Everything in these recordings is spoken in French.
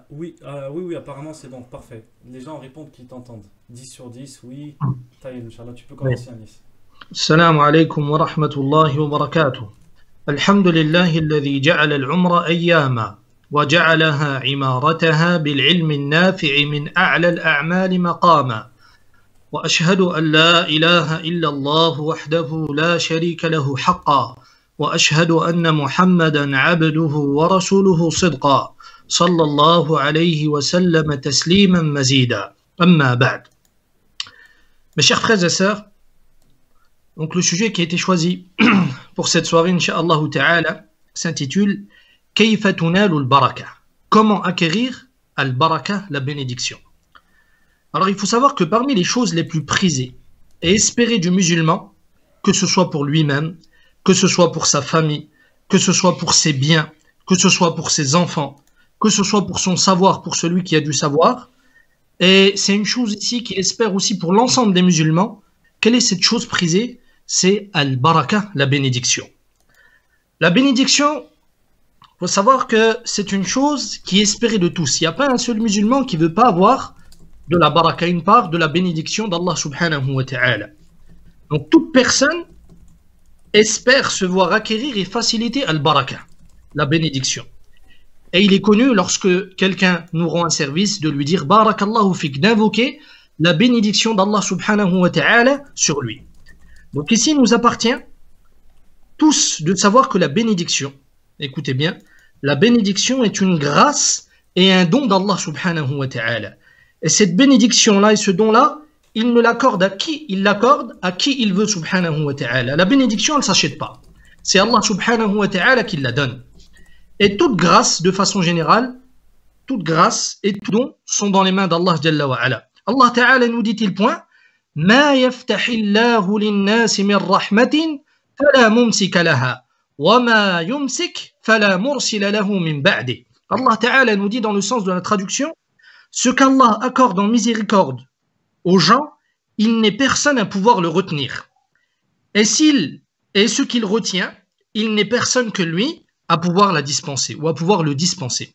Oui, apparemment c'est bon, parfait. Les gens répondent qu'ils t'entendent. 10 sur 10, oui. Taïb, Inch'Allah, tu peux Oui. commencer, Anis. السلام عليكم ورحمة الله وبركاته. الحمد لله الذي جعل العمر أياما وجعلها عمارتها بالعلم النافع من أعلى الأعمال مقاما، وأشهد أن لا إله إلا الله وحده لا شريك له حقا، وأشهد أن محمدا عبده ورسوله صدقا، صلى الله عليه وسلم تسليما مزيدا. أما بعد. Mes chers frères et sœurs, donc le sujet qui a été choisi pour cette soirée, Inch'Allah Ta'ala, s'intitule Kayfa tunalu al-baraka. Comment acquérir al-baraka, la bénédiction. Alors il faut savoir que parmi les choses les plus prisées et espérées du musulman, que ce soit pour lui-même, que ce soit pour sa famille, que ce soit pour ses biens, que ce soit pour ses enfants, que ce soit pour son savoir, pour celui qui a du savoir, et c'est une chose ici qui espère aussi pour l'ensemble des musulmans. Quelle est cette chose prisée? C'est al-baraka, la bénédiction. La bénédiction, il faut savoir que c'est une chose qui est espérée de tous. Il n'y a pas un seul musulman qui ne veut pas avoir de la baraka, une part de la bénédiction d'Allah subhanahu wa ta'ala. Donc toute personne espère se voir acquérir et faciliter al-baraka, la bénédiction. Et il est connu lorsque quelqu'un nous rend un service de lui dire barakallahu fik, d'invoquer la bénédiction d'Allah subhanahu wa ta'ala sur lui. Donc ici, il nous appartient tous de savoir que la bénédiction, écoutez bien, la bénédiction est une grâce et un don d'Allah subhanahu wa ta'ala. Et cette bénédiction-là et ce don-là, il ne l'accorde à qui il l'accorde, à qui il veut subhanahu wa ta'ala. La bénédiction, elle ne s'achète pas. C'est Allah subhanahu wa ta'ala qui la donne. Et toute grâce, de façon générale, toute grâce et tout don sont dans les mains d'Allah jalla wa ala. Allah ta'ala nous dit-il point ما يفتح الله للناس من رحمة فلا ممسك لها وما يمسك فلا مرسل له من بعده. Allah Ta'ala nous dit dans le sens de la traduction, ce qu'Allah accorde en miséricorde aux gens, il n'est personne à pouvoir le retenir. Et ce qu'il retient, il n'est personne que lui à pouvoir la dispenser ou à pouvoir le dispenser.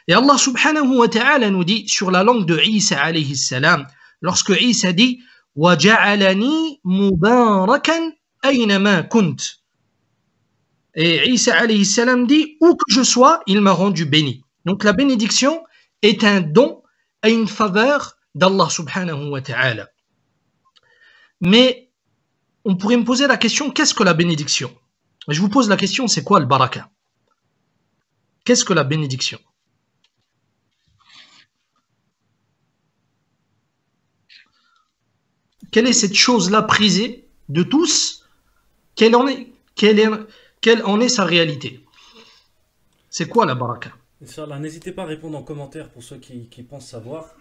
Et Allah subhanahu wa ta'ala nous dit sur la langue de Isa alayhi salam, lorsque Isa dit وَجَعَلَنِي مُبَارَكًا أَيْنَمَا كُنْتَ. Et Isa alayhi salam dit où que je sois, il m'a rendu béni. Donc la bénédiction est un don à une faveur d'Allah subhanahu wa ta'ala. Mais on pourrait me poser la question, qu'est-ce que la bénédiction? Je vous pose la question, c'est quoi le baraka? Qu'est-ce que la bénédiction? Quelle est cette chose-là prisée de tous? Quelle en est sa réalité? C'est quoi la baraka? Inch'Allah, n'hésitez pas à répondre en commentaire pour ceux qui pensent savoir.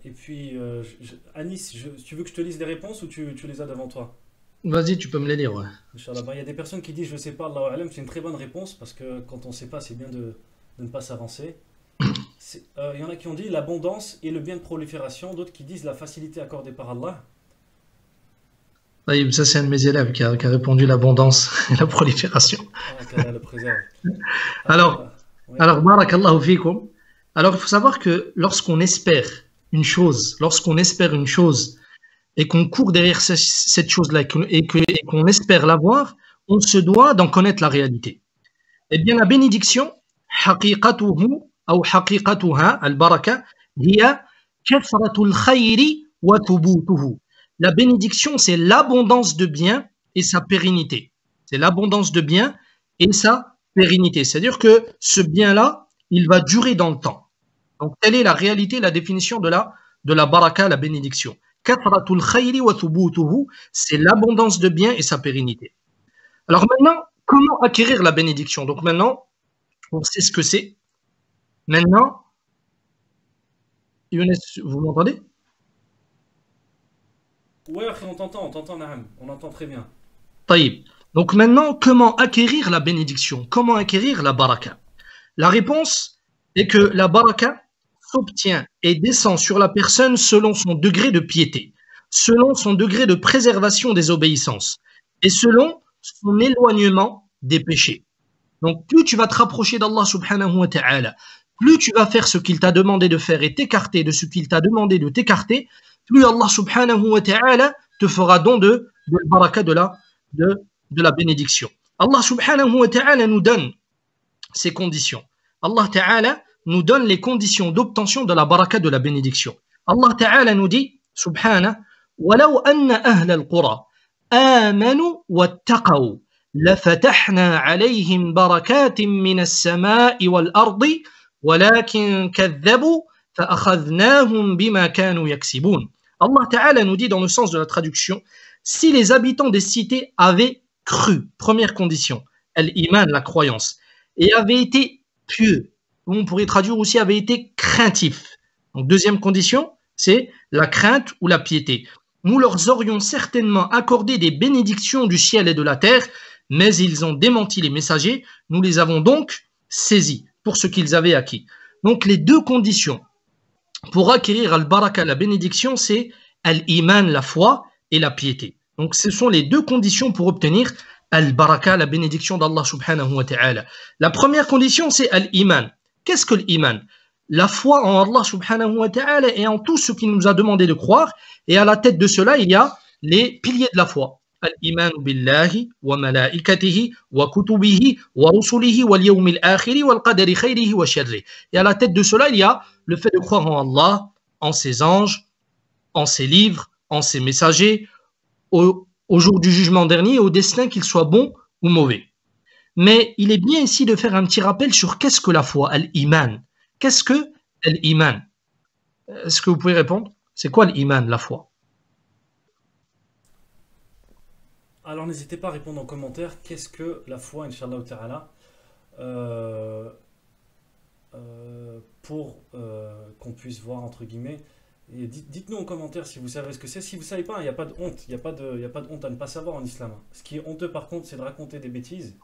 Et puis, Anis, tu veux que je te lise les réponses ou tu les as devant toi? Vas-y, tu peux me les lire, ouais. Inch'Allah. Il y a des personnes qui disent je sais pas, Allahu Alam, c'est une très bonne réponse parce que quand on sait pas, c'est bien de ne pas s'avancer. Il y en a qui ont dit l'abondance et le bien de prolifération, d'autres qui disent la facilité accordée par Allah. Oui, ça, c'est un de mes élèves qui a répondu l'abondance et la prolifération. Ah, qu'Allah le préserve. Alors, Oui. alors, barakallahu fikum. Alors, il faut savoir que lorsqu'on espère une chose et qu'on court derrière cette chose-là et qu'on espère l'avoir, on se doit d'en connaître la réalité. Eh bien, la bénédiction, haqiqatuhu ou haqiqatuha, al-baraka, hiya kathratul khayri wa thubutuhu. La bénédiction, c'est l'abondance de biens et sa pérennité. C'est l'abondance de biens et sa pérennité. C'est-à-dire que ce bien-là, il va durer dans le temps. Donc, telle est la réalité, la définition de la baraka, la bénédiction. Kathratul khayri wa thubutuhu, c'est l'abondance de biens et sa pérennité. Alors maintenant, comment acquérir la bénédiction? Donc maintenant, on sait ce que c'est. Maintenant, Younes, vous m'entendez? Ouais, frère, on t'entend, Naham. On entend très bien. Taïb. Donc maintenant, comment acquérir la bénédiction? Comment acquérir la baraka? La réponse est que la baraka s'obtient et descend sur la personne selon son degré de piété, selon son degré de préservation des obéissances et selon son éloignement des péchés. Donc plus tu vas te rapprocher d'Allah subhanahu wa ta'ala, plus tu vas faire ce qu'il t'a demandé de faire et t'écarter de ce qu'il t'a demandé de t'écarter, plus Allah subhanahu wa ta'ala te fera don de la baraka de la bénédiction. Allah subhanahu wa ta'ala nous donne ces conditions. Allah ta'ala nous donne les conditions d'obtention de la baraka de la bénédiction. Allah ta'ala nous dit, subhanahu, وَلَوْ أَنَّ أَهْلَ الْقُرَى آمَنُوا وَاتَّقَوْا لَفَتَحْنَا عَلَيْهِمْ بَرَكَاتٍ مِّنَ السَّمَاءِ وَالْأَرْضِ وَلَكِنْ كَذَّبُوا فَأَخَذْنَاهُمْ بِمَا كَانُوا يَكْسِبُونَ. Allah ta'ala nous dit dans le sens de la traduction, si les habitants des cités avaient cru, première condition, al-iman, la croyance, et avaient été pieux, on pourrait traduire aussi avaient été craintifs. Donc deuxième condition, c'est la crainte ou la piété. Nous leur aurions certainement accordé des bénédictions du ciel et de la terre, mais ils ont démenti les messagers, nous les avons donc saisis pour ce qu'ils avaient acquis. Donc les deux conditions pour acquérir al-baraka, la bénédiction, c'est al-iman, la foi, et la piété. Donc ce sont les deux conditions pour obtenir al-baraka, la bénédiction d'Allah subhanahu wa ta'ala. La première condition, c'est al-iman. Qu'est-ce que l'iman? La foi en Allah subhanahu wa ta'ala et en tout ce qu'il nous a demandé de croire. Et à la tête de cela, il y a les piliers de la foi. Al-iman billahi wa malaikatihi wa kutubihi wa rusulihi wal yawmil akhiri wal qadari khayrihi wa sharrihi. Et à la tête de cela, il y a le fait de croire en Allah, en ses anges, en ses livres, en ses messagers, au jour du jugement dernier et au destin qu'il soit bon ou mauvais. Mais il est bien ici de faire un petit rappel sur qu'est-ce que la foi, al-iman. Qu'est-ce que l'iman? Est-ce que vous pouvez répondre? C'est quoi l'iman, la foi? Alors n'hésitez pas à répondre en commentaire. Qu'est-ce que la foi, Inch'Allah ta'ala, pour qu'on puisse voir entre guillemets. Et dites-nous en commentaire si vous savez ce que c'est. Si vous ne savez pas, il n'y a pas de honte. Il n'y a pas de honte à ne pas savoir en islam. Ce qui est honteux par contre, c'est de raconter des bêtises.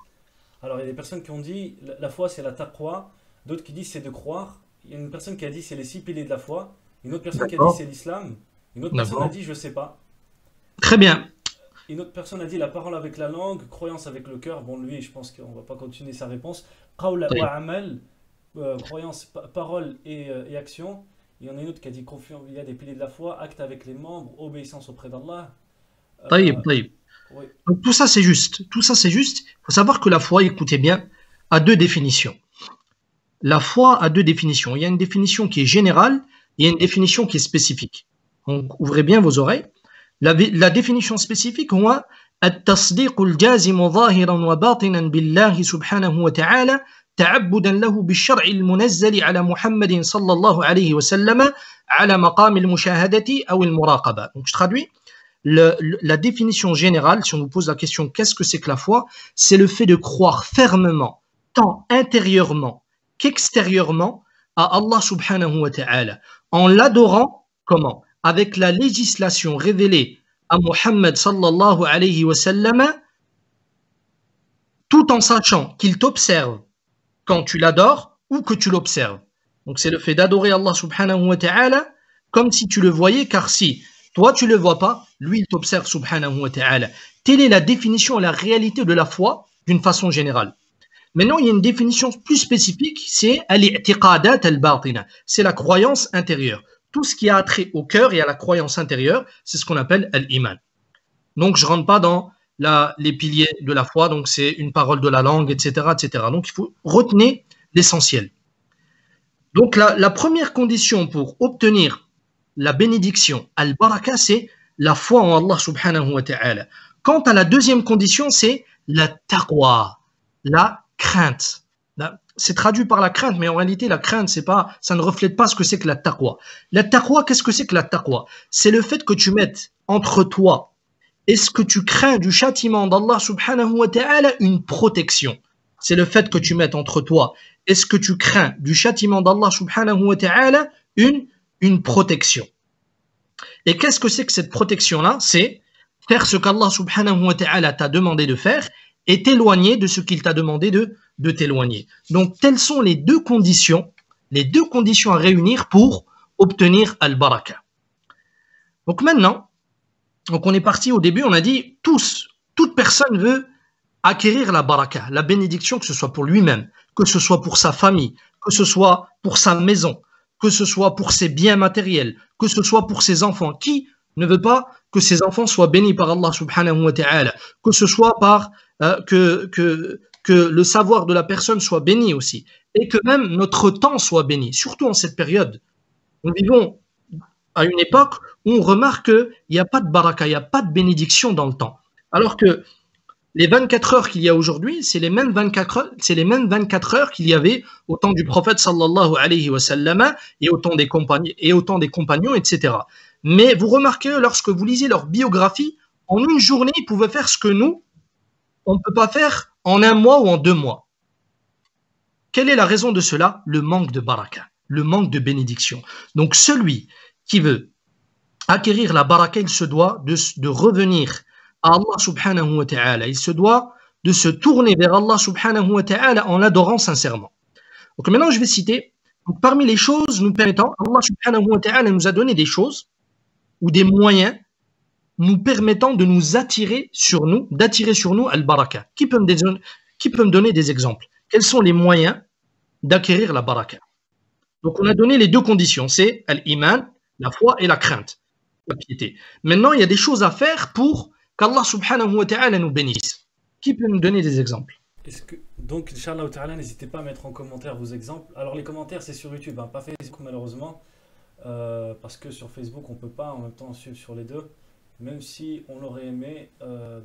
Alors il y a des personnes qui ont dit la foi c'est la taqwa. D'autres qui disent c'est de croire. Il y a une personne qui a dit c'est les 6 piliers de la foi. Une autre personne qui a dit c'est l'islam. Une autre personne a dit je sais pas. Très bien. Une autre personne a dit la parole avec la langue, croyance avec le cœur. Bon lui je pense qu'on va pas continuer sa réponse. Qawla wa amal, croyance, parole et action. Il y en a une autre qui a dit confiance, il y a des piliers de la foi, acte avec les membres, obéissance auprès d'Allah. Taïb. Oui. Donc tout ça c'est juste. Tout ça c'est juste. Il faut savoir que la foi, écoutez bien, a deux définitions. La foi a deux définitions. Il y a une définition qui est générale et il y a une définition qui est spécifique. Donc, ouvrez bien vos oreilles. La définition spécifique, هو التصديق الجازم ظاهرا وباطنا بالله سبحانه وتعالى تعبدا له بالشرع المنزل على محمد صلى الله عليه وسلم على مقام المشاهدة أو المراقبة. Donc je traduis. La définition générale, si on vous pose la question qu'est-ce que c'est que la foi, c'est le fait de croire fermement, tant intérieurement qu'extérieurement à Allah subhanahu wa ta'ala, en l'adorant, comment? Avec la législation révélée à Muhammad sallallahu alayhi wa sallam, tout en sachant qu'il t'observe quand tu l'adores ou que tu l'observes. Donc c'est le fait d'adorer Allah subhanahu wa ta'ala comme si tu le voyais, car si toi tu le vois pas, lui il t'observe subhanahu wa ta'ala. Telle est la définition et la réalité de la foi d'une façon générale. Maintenant, il y a une définition plus spécifique, c'est al-i'tiqadat al-batina, c'est la croyance intérieure. Tout ce qui a trait au cœur et à la croyance intérieure, c'est ce qu'on appelle al-iman. Donc, je ne rentre pas dans les piliers de la foi, donc c'est une parole de la langue, etc., etc. Donc, il faut retenir l'essentiel. Donc, la première condition pour obtenir la bénédiction, al-baraka, c'est la foi en Allah subhanahu wa ta'ala. Quant à la deuxième condition, c'est la taqwa, la crainte. C'est traduit par la crainte, mais en réalité, la crainte, ça ne reflète pas ce que c'est que la taqwa. La taqwa, qu'est-ce que c'est que la taqwa? C'est le fait que tu mettes entre toi et ce que tu crains du châtiment d'Allah subhanahu wa ta'ala une protection. C'est le fait que tu mettes entre toi et ce que tu crains du châtiment d'Allah subhanahu wa ta'ala une protection. Et qu'est-ce que c'est que cette protection-là? C'est faire ce qu'Allah subhanahu wa ta'ala t'a demandé de faire et t'éloigner de ce qu'il t'a demandé de t'éloigner. Donc, telles sont les deux conditions à réunir pour obtenir al-baraka. Donc maintenant, on est parti au début, on a dit toute personne veut acquérir la baraka, la bénédiction, que ce soit pour lui-même, que ce soit pour sa famille, que ce soit pour sa maison, que ce soit pour ses biens matériels, que ce soit pour ses enfants. Qui ne veut pas que ses enfants soient bénis par Allah subhanahu wa ta'ala, que ce soit par que le savoir de la personne soit béni aussi, et que même notre temps soit béni, surtout en cette période. Nous vivons à une époque où on remarque qu'il n'y a pas de baraka, il n'y a pas de bénédiction dans le temps. Alors que les 24 heures qu'il y a aujourd'hui, c'est les mêmes 24 heures, qu'il y avait au temps du prophète sallallahu alayhi wa sallam et au temps des compagnons, etc. Mais vous remarquez, lorsque vous lisez leur biographie, en une journée, ils pouvaient faire ce que nous, on ne peut pas faire en un mois ou en 2 mois. Quelle est la raison de cela? Le manque de baraka, le manque de bénédiction. Donc celui qui veut acquérir la baraka, il se doit de revenir à Allah subhanahu wa ta'ala. Il se doit de se tourner vers Allah subhanahu wa ta'ala en l'adorant sincèrement. Donc maintenant, je vais citer, donc, parmi les choses nous permettant, Allah subhanahu wa ta'ala nous a donné des choses ou des moyens nous permettant de nous d'attirer sur nous al-baraka. Qui peut me donner des exemples? Quels sont les moyens d'acquérir la baraka? Donc on a donné les 2 conditions, c'est al-iman, la foi et la crainte, la piété. Maintenant, il y a des choses à faire pour qu'Allah subhanahu wa ta'ala nous bénisse. Qui peut nous donner des exemples? Donc, Inch'Allah ta'ala, n'hésitez pas à mettre en commentaire vos exemples. Alors, les commentaires, c'est sur YouTube, hein, pas Facebook malheureusement, parce que sur Facebook, on ne peut pas en même temps suivre sur les deux, même si on l'aurait aimé.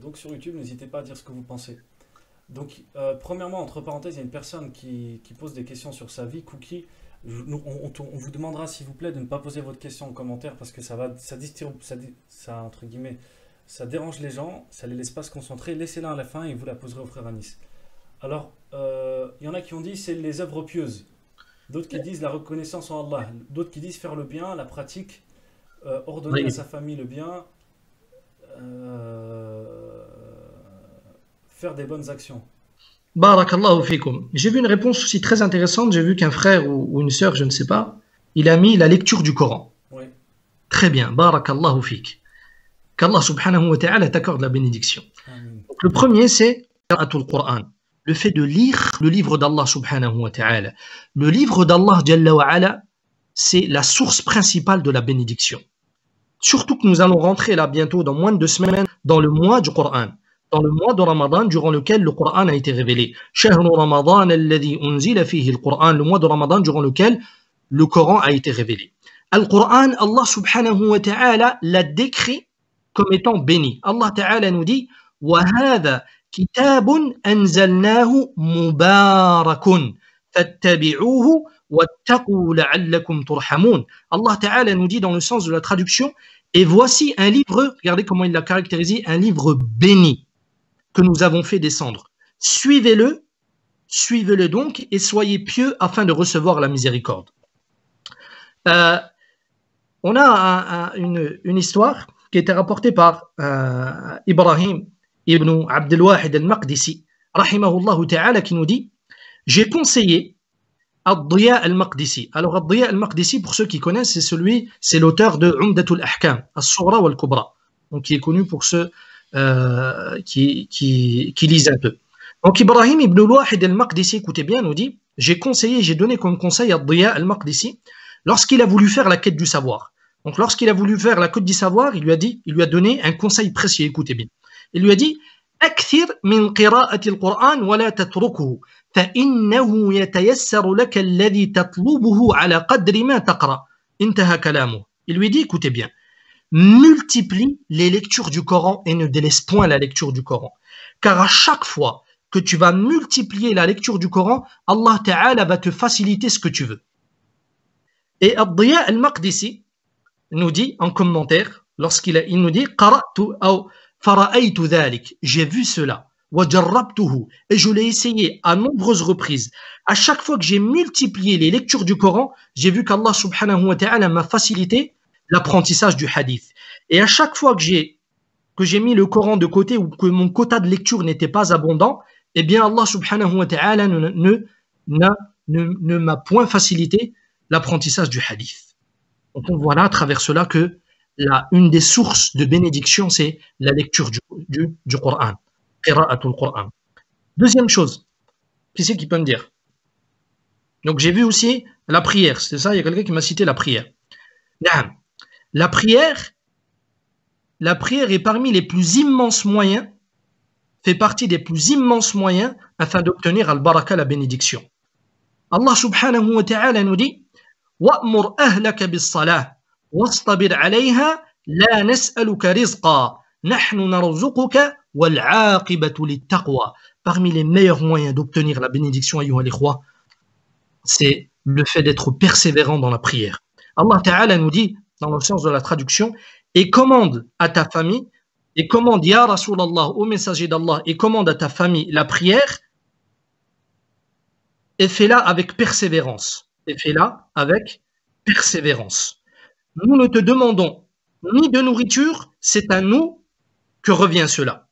Donc, sur YouTube, n'hésitez pas à dire ce que vous pensez. Donc, premièrement, entre parenthèses, il y a une personne qui pose des questions sur sa vie, Cookie. On vous demandera, s'il vous plaît, de ne pas poser votre question en commentaire parce que entre guillemets, ça dérange les gens, ça les laisse pas se concentrer. Laissez-la à la fin et vous la poserez au frère Anis. Alors, il y en a qui ont dit c'est les œuvres pieuses. D'autres qui disent la reconnaissance en Allah. D'autres qui disent faire le bien, la pratique, ordonner à sa famille le bien, faire des bonnes actions. Barakallahu fikum. J'ai vu une réponse aussi très intéressante. J'ai vu qu'un frère ou une sœur, je ne sais pas, il a mis la lecture du Coran. Oui. Très bien. Barakallahu fik. Qu'Allah subhanahu wa ta'ala t'accorde la bénédiction. Donc, le premier, c'est qira'atul Qur'an. Le fait de lire le livre d'Allah subhanahu wa ta'ala. Le livre d'Allah jalla wa ala, c'est la source principale de la bénédiction. Surtout que nous allons rentrer là bientôt, dans moins de 2 semaines, dans le mois du Coran. Dans le mois de Ramadan, durant lequel le Coran a été révélé. Shahru Ramadan alladhi unzila fihi al-Quran, le mois de Ramadan durant lequel le Coran a été révélé. Al-Quran, Allah subhanahu wa ta'ala l'a décrit comme étant béni. Allah ta'ala nous dit wa hadha kitabun anzalnahu mubarakun fattabi'uhu wattaqu la'allakum turhamun. Allah ta'ala nous dit dans le sens de la traduction, et voici un livre, regardez comment il l'a caractérisé, un livre béni que nous avons fait descendre. Suivez-le donc et soyez pieux afin de recevoir la miséricorde. On a une histoire qui a été rapportée par Ibrahim ibn Abdel Wahid al-Maqdisi, rahimahullah ta'ala, qui nous dit « J'ai conseillé Ad-Diya al-Maqdisi ». Alors Ad-Diya al-Maqdisi, pour ceux qui connaissent, c'est l'auteur de Umdatul Ahkam, As-Sughra wal-Kubra, donc qui est connu pour ceux qui lisent un peu. Donc Ibrahim ibn Wahid al-Maqdisi, écoutez bien, nous dit « J'ai donné comme conseil à Ad-Diya al-Maqdisi lorsqu'il a voulu faire la quête du savoir ». Donc lorsqu'il a voulu faire la quête du savoir, il lui a donné un conseil précieux, écoutez bien. Il lui a dit « Akthir min qira'ati al-Qur'an wa la tatrukuhu, fa innahu yatayassaru laka alladhi tatlubuhu ala qadri ma taqra. » Intaha kalamuh. Il lui dit, écoutez bien, multiplie les lectures du Coran et ne délaisse point la lecture du Coran. Car à chaque fois que tu vas multiplier la lecture du Coran, Allah Ta'ala va te faciliter ce que tu veux. Et Ad-Diya al-Maqdisi nous dit en commentaire, il nous dit qara'tu aw fara'aytu dhalik, j'ai vu cela, wa jarrabtuhu, et je l'ai essayé à nombreuses reprises. À chaque fois que j'ai multiplié les lectures du Coran, j'ai vu qu'Allah subhanahu wa ta'ala m'a facilité l'apprentissage du hadith. Et à chaque fois que j'ai mis le Coran de côté ou que mon quota de lecture n'était pas abondant, eh bien Allah subhanahu wa ta'ala ne m'a point facilité l'apprentissage du hadith. Donc on voit là à travers cela que une des sources de bénédiction, c'est la lecture du Coran, qira'atul Quran. Deuxième chose, qui c'est qui peut me dire? Donc j'ai vu aussi la prière, c'est ça, il y a quelqu'un qui m'a cité la prière. La prière est parmi les plus immenses moyens, fait partie des plus immenses moyens afin d'obtenir al-baraka, la bénédiction. Allah subhanahu wa ta'ala nous dit وَأْمُرْ أَهْلَكَ بِالصَّلَاةِ وَاصْطَبِرْ عَلَيْهَا لَا نَسْأَلُكَ رِزْقًا نَحْنُ نَرْزُقُكَ وَالْعَاقِبَةُ لِلتَّقْوَى. Parmi les meilleurs moyens d'obtenir la bénédiction, ayyuha al-ikhwa, c'est le fait d'être persévérant dans la prière. Allah Ta'ala nous dit, dans le sens de la traduction, et commande à ta famille, et commande, ya Rasulallah, au messager d'Allah, et commande à ta famille la prière, et fais-la avec persévérance. Et fais-la avec persévérance. Nous ne te demandons ni de nourriture, c'est à nous que revient cela.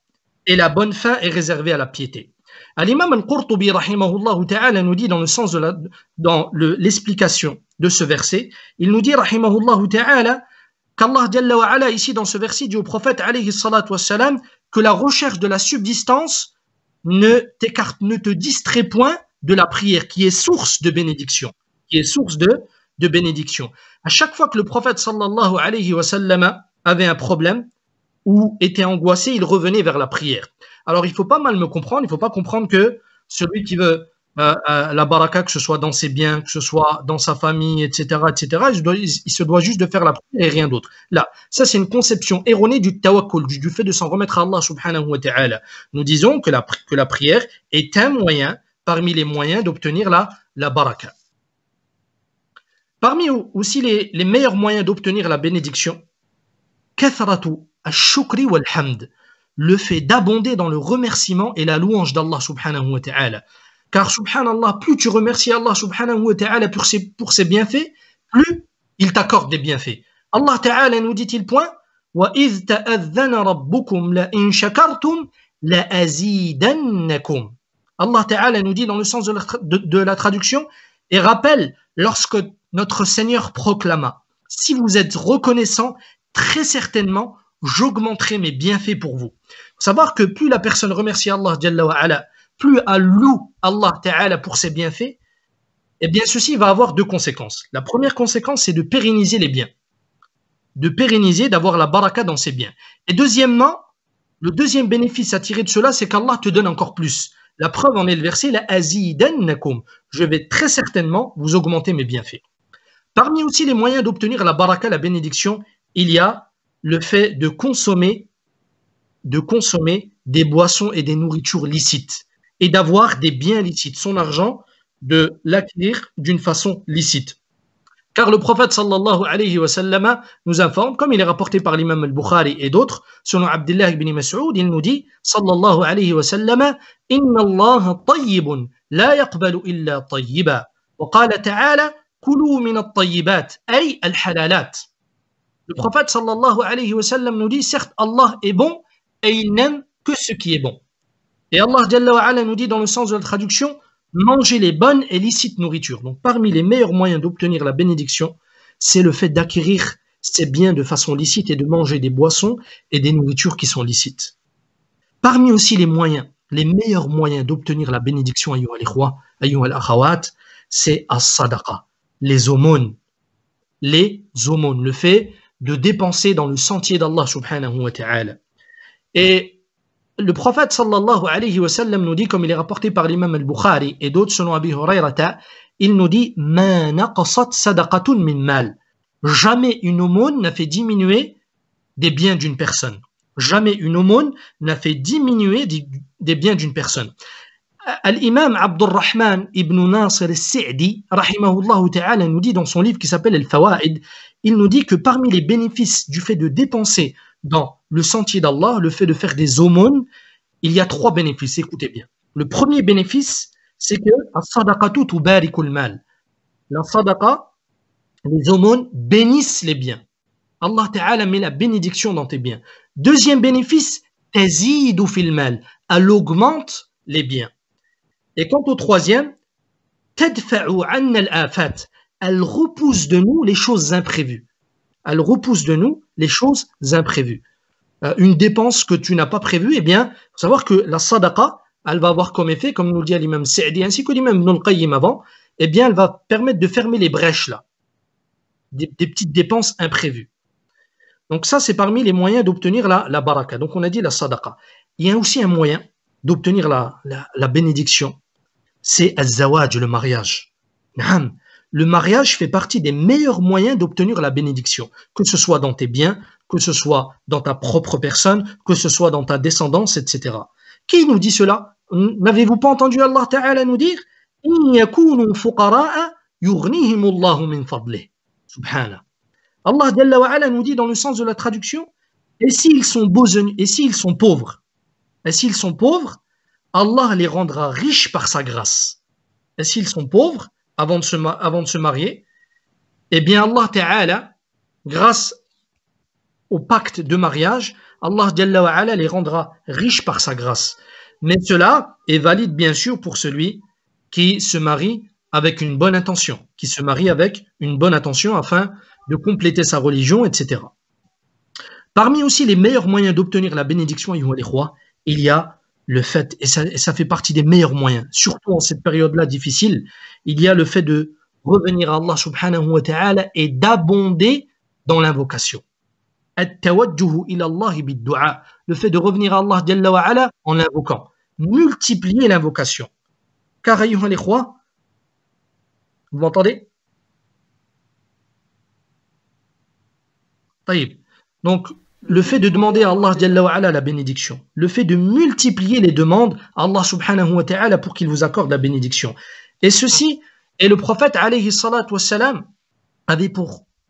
Et la bonne fin est réservée à la piété. L'imam al-Qurtubi, rahimahullah ta'ala, nous dit dans le sens de l'explication de ce verset, il nous dit, rahimahullah ta'ala, qu'Allah Jalla wa Ala, ici dans ce verset, dit au prophète, alayhi salatu wassalam, que la recherche de la subsistance ne te distrait point de la prière, qui est source de bénédiction. Qui est source de bénédiction. À chaque fois que le prophète, sallallahu alayhi wa sallam, avait un problème, ou était angoissé, il revenait vers la prière. Alors, il ne faut pas mal me comprendre, il ne faut pas comprendre que celui qui veut la baraka, que ce soit dans ses biens, que ce soit dans sa famille, etc., il se doit juste de faire la prière et rien d'autre. Là, ça c'est une conception erronée du tawakkul, du fait de s'en remettre à Allah subhanahu wa ta'ala. Nous disons que la prière est un moyen parmi les moyens d'obtenir la baraka. Parmi aussi les meilleurs moyens d'obtenir la bénédiction, kathratu ash-shukri wal-hamd, le fait d'abonder dans le remerciement et la louange d'Allah subhanahu wa ta'ala. Car subhanallah, plus tu remercies Allah subhanahu wa ta'ala pour ses bienfaits, plus il t'accorde des bienfaits. Allah ta'ala nous dit-il point, وَإِذْ تَأَذَّنَ رَبُّكُمْ لَإِنْ شَكَرْتُمْ لَأَزِيدَنَّكُمْ. Allah ta'ala nous dit dans le sens de la traduction, et rappelle lorsque notre Seigneur proclama, si vous êtes reconnaissant, très certainement, j'augmenterai mes bienfaits pour vous. Il faut savoir que plus la personne remercie Allah Jalla wa Ala, plus elle loue Allah Ta'ala pour ses bienfaits, eh bien ceci va avoir deux conséquences. La première conséquence, c'est de pérenniser les biens. De pérenniser, d'avoir la baraka dans ses biens. Et deuxièmement, le deuxième bénéfice à tirer de cela, c'est qu'Allah te donne encore plus. La preuve en est le verset, la azidannakum. Je vais très certainement vous augmenter mes bienfaits. Parmi aussi les moyens d'obtenir la baraka, la bénédiction, il y a le fait de consommer des boissons et des nourritures licites et d'avoir des biens licites, son argent, de l'acquérir d'une façon licite. Car le prophète sallallahu alayhi wa sallam nous informe, comme il est rapporté par l'imam al-Bukhari et d'autres, selon Abdullah ibn Mas'ud, il nous dit sallallahu alayhi wa sallam, inna Allah tayyibun la yaqbalu illa tayyiba. Wa qala ta'ala kulu min at-tayyibat ay al-halalat. Le prophète sallallahu alayhi wa sallam nous dit, certes Allah est bon et il n'aime que ce qui est bon. Et Allah Jalla wa Ala nous dit dans le sens de la traduction, manger les bonnes et licites nourritures. Donc parmi les meilleurs moyens d'obtenir la bénédiction, c'est le fait d'acquérir ces biens de façon licite et de manger des boissons et des nourritures qui sont licites. Parmi aussi les meilleurs moyens d'obtenir la bénédiction, ayyuha al-ikhwa, ayyuha al-akhawat, c'est as-sadaqa, les aumônes. Les aumônes, le fait de dépenser dans le sentier d'Allah subhanahu wa ta'ala. Et le prophète sallallahu alayhi wa sallam nous dit, comme il est rapporté par l'imam al-Bukhari et d'autres selon Abi Hurayrata, il nous dit ma naqasat sadaqatun min mal. Jamais une aumône n'a fait diminuer des biens d'une personne. Jamais une aumône n'a fait diminuer des biens d'une personne. L'imam Abdurrahman ibn Nasir al-Sa'di, rahimahullah ta'ala, nous dit dans son livre qui s'appelle Al-Fawaid, il nous dit que parmi les bénéfices du fait de dépenser dans le sentier d'Allah, le fait de faire des aumônes, il y a trois bénéfices, écoutez bien. Le premier bénéfice, c'est que as-sadaqatu tubarikul mal. La sadaqa, les aumônes bénissent les biens. Allah Ta'ala met la bénédiction dans tes biens. Deuxième bénéfice, tazidu fil mal. Elle augmente les biens. Et quant au troisième, tadfa'u anna al-afat. Elle repousse de nous les choses imprévues. Elle repousse de nous les choses imprévues. Une dépense que tu n'as pas prévue, eh bien, il faut savoir que la sadaqa, elle va avoir comme effet, comme nous le dit l'imam Sa'di ainsi que l'imam Ibn al-Qayyim avant, eh bien, elle va permettre de fermer les brèches là, des petites dépenses imprévues. Donc ça, c'est parmi les moyens d'obtenir la baraka. Donc on a dit la sadaqa. Il y a aussi un moyen d'obtenir la bénédiction, c'est az-zawaj, le mariage. Le mariage fait partie des meilleurs moyens d'obtenir la bénédiction, que ce soit dans tes biens, que ce soit dans ta propre personne, que ce soit dans ta descendance, etc. Qui nous dit cela? N'avez-vous pas entendu Allah Ta'ala nous dire إِن يَكُونُوا فُقَرَاءَ يُغْنِهِمُ اللَّهُ مِنْ فَضْلِهِ. Subhanallah. Allah Jalla wa Ala nous dit dans le sens de la traduction, et s'ils sont pauvres, Allah les rendra riches par sa grâce. Et s'ils sont pauvres, avant de se marier, eh bien Allah Ta'ala, grâce au pacte de mariage, Allah Jalla wa Ala les rendra riches par sa grâce. Mais cela est valide bien sûr pour celui qui se marie avec une bonne intention, afin de compléter sa religion, etc. Parmi aussi les meilleurs moyens d'obtenir la bénédiction, il y a le fait, et ça fait partie des meilleurs moyens, surtout en cette période-là difficile, il y a le fait de revenir à Allah subhanahu wa ta'ala et d'abonder dans l'invocation. Le fait de revenir à Allah jalla wa ala en l'invoquant. Multiplier l'invocation. Car, ayyuha l'ikhwa, vous m'entendez? Taïb. Donc, le fait de demander à Allah Jalla wa Ala la bénédiction, le fait de multiplier les demandes à Allah subhanahu wa ta'ala pour qu'il vous accorde la bénédiction. Et ceci, et le prophète alayhi salatu wassalam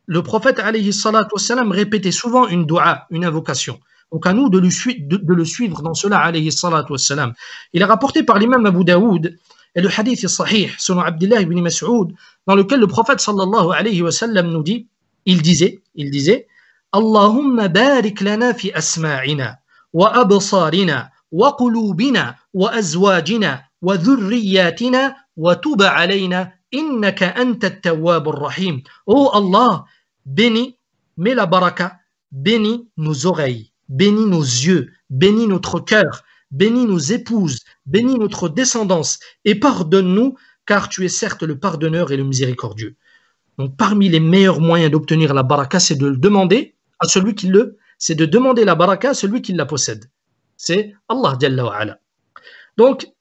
le prophète alayhi salatu wassalam répétait souvent une dua, une invocation. Donc à nous de le suivre dans cela alayhi salatu wassalam. Il est rapporté par l'imam Abu Daoud, et le hadith est sahih, selon Abdullah ibn Mas'ud, dans lequel le prophète sallallahu alayhi wa sallam nous dit, il disait, Allahumma barik lana fi asma'ina, wa absarina, wa qulubina, wa azwajina, wa dhurriyatina, wa tuba alayna, innaka anta at-tawwab ar-rahim. Oh Allah, bénis, mets la baraka, bénis nos oreilles, bénis nos yeux, bénis notre cœur, bénis nos épouses, bénis notre descendance, et pardonne-nous, car tu es certes le pardonneur et le miséricordieux. Donc, parmi les meilleurs moyens d'obtenir la baraka, c'est de le demander à celui qui c'est de demander la baraka à celui qui la possède. C'est Allah Jalla wa Ala. Donc,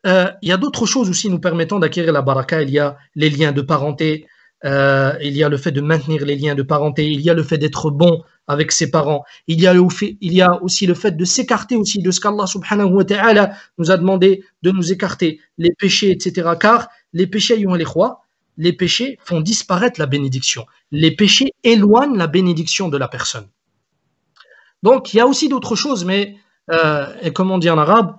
il y a d'autres choses aussi nous permettant d'acquérir la baraka. Il y a les liens de parenté, il y a le fait de maintenir les liens de parenté, il y a le fait d'être bon avec ses parents, il y a aussi le fait de s'écarter aussi de ce qu'Allah subhanahu wa ta'ala nous a demandé de nous écarter, les péchés, etc. Car les péchés, les péchés font disparaître la bénédiction. Les péchés éloignent la bénédiction de la personne. Donc, il y a aussi d'autres choses, mais et comme on dit en arabe,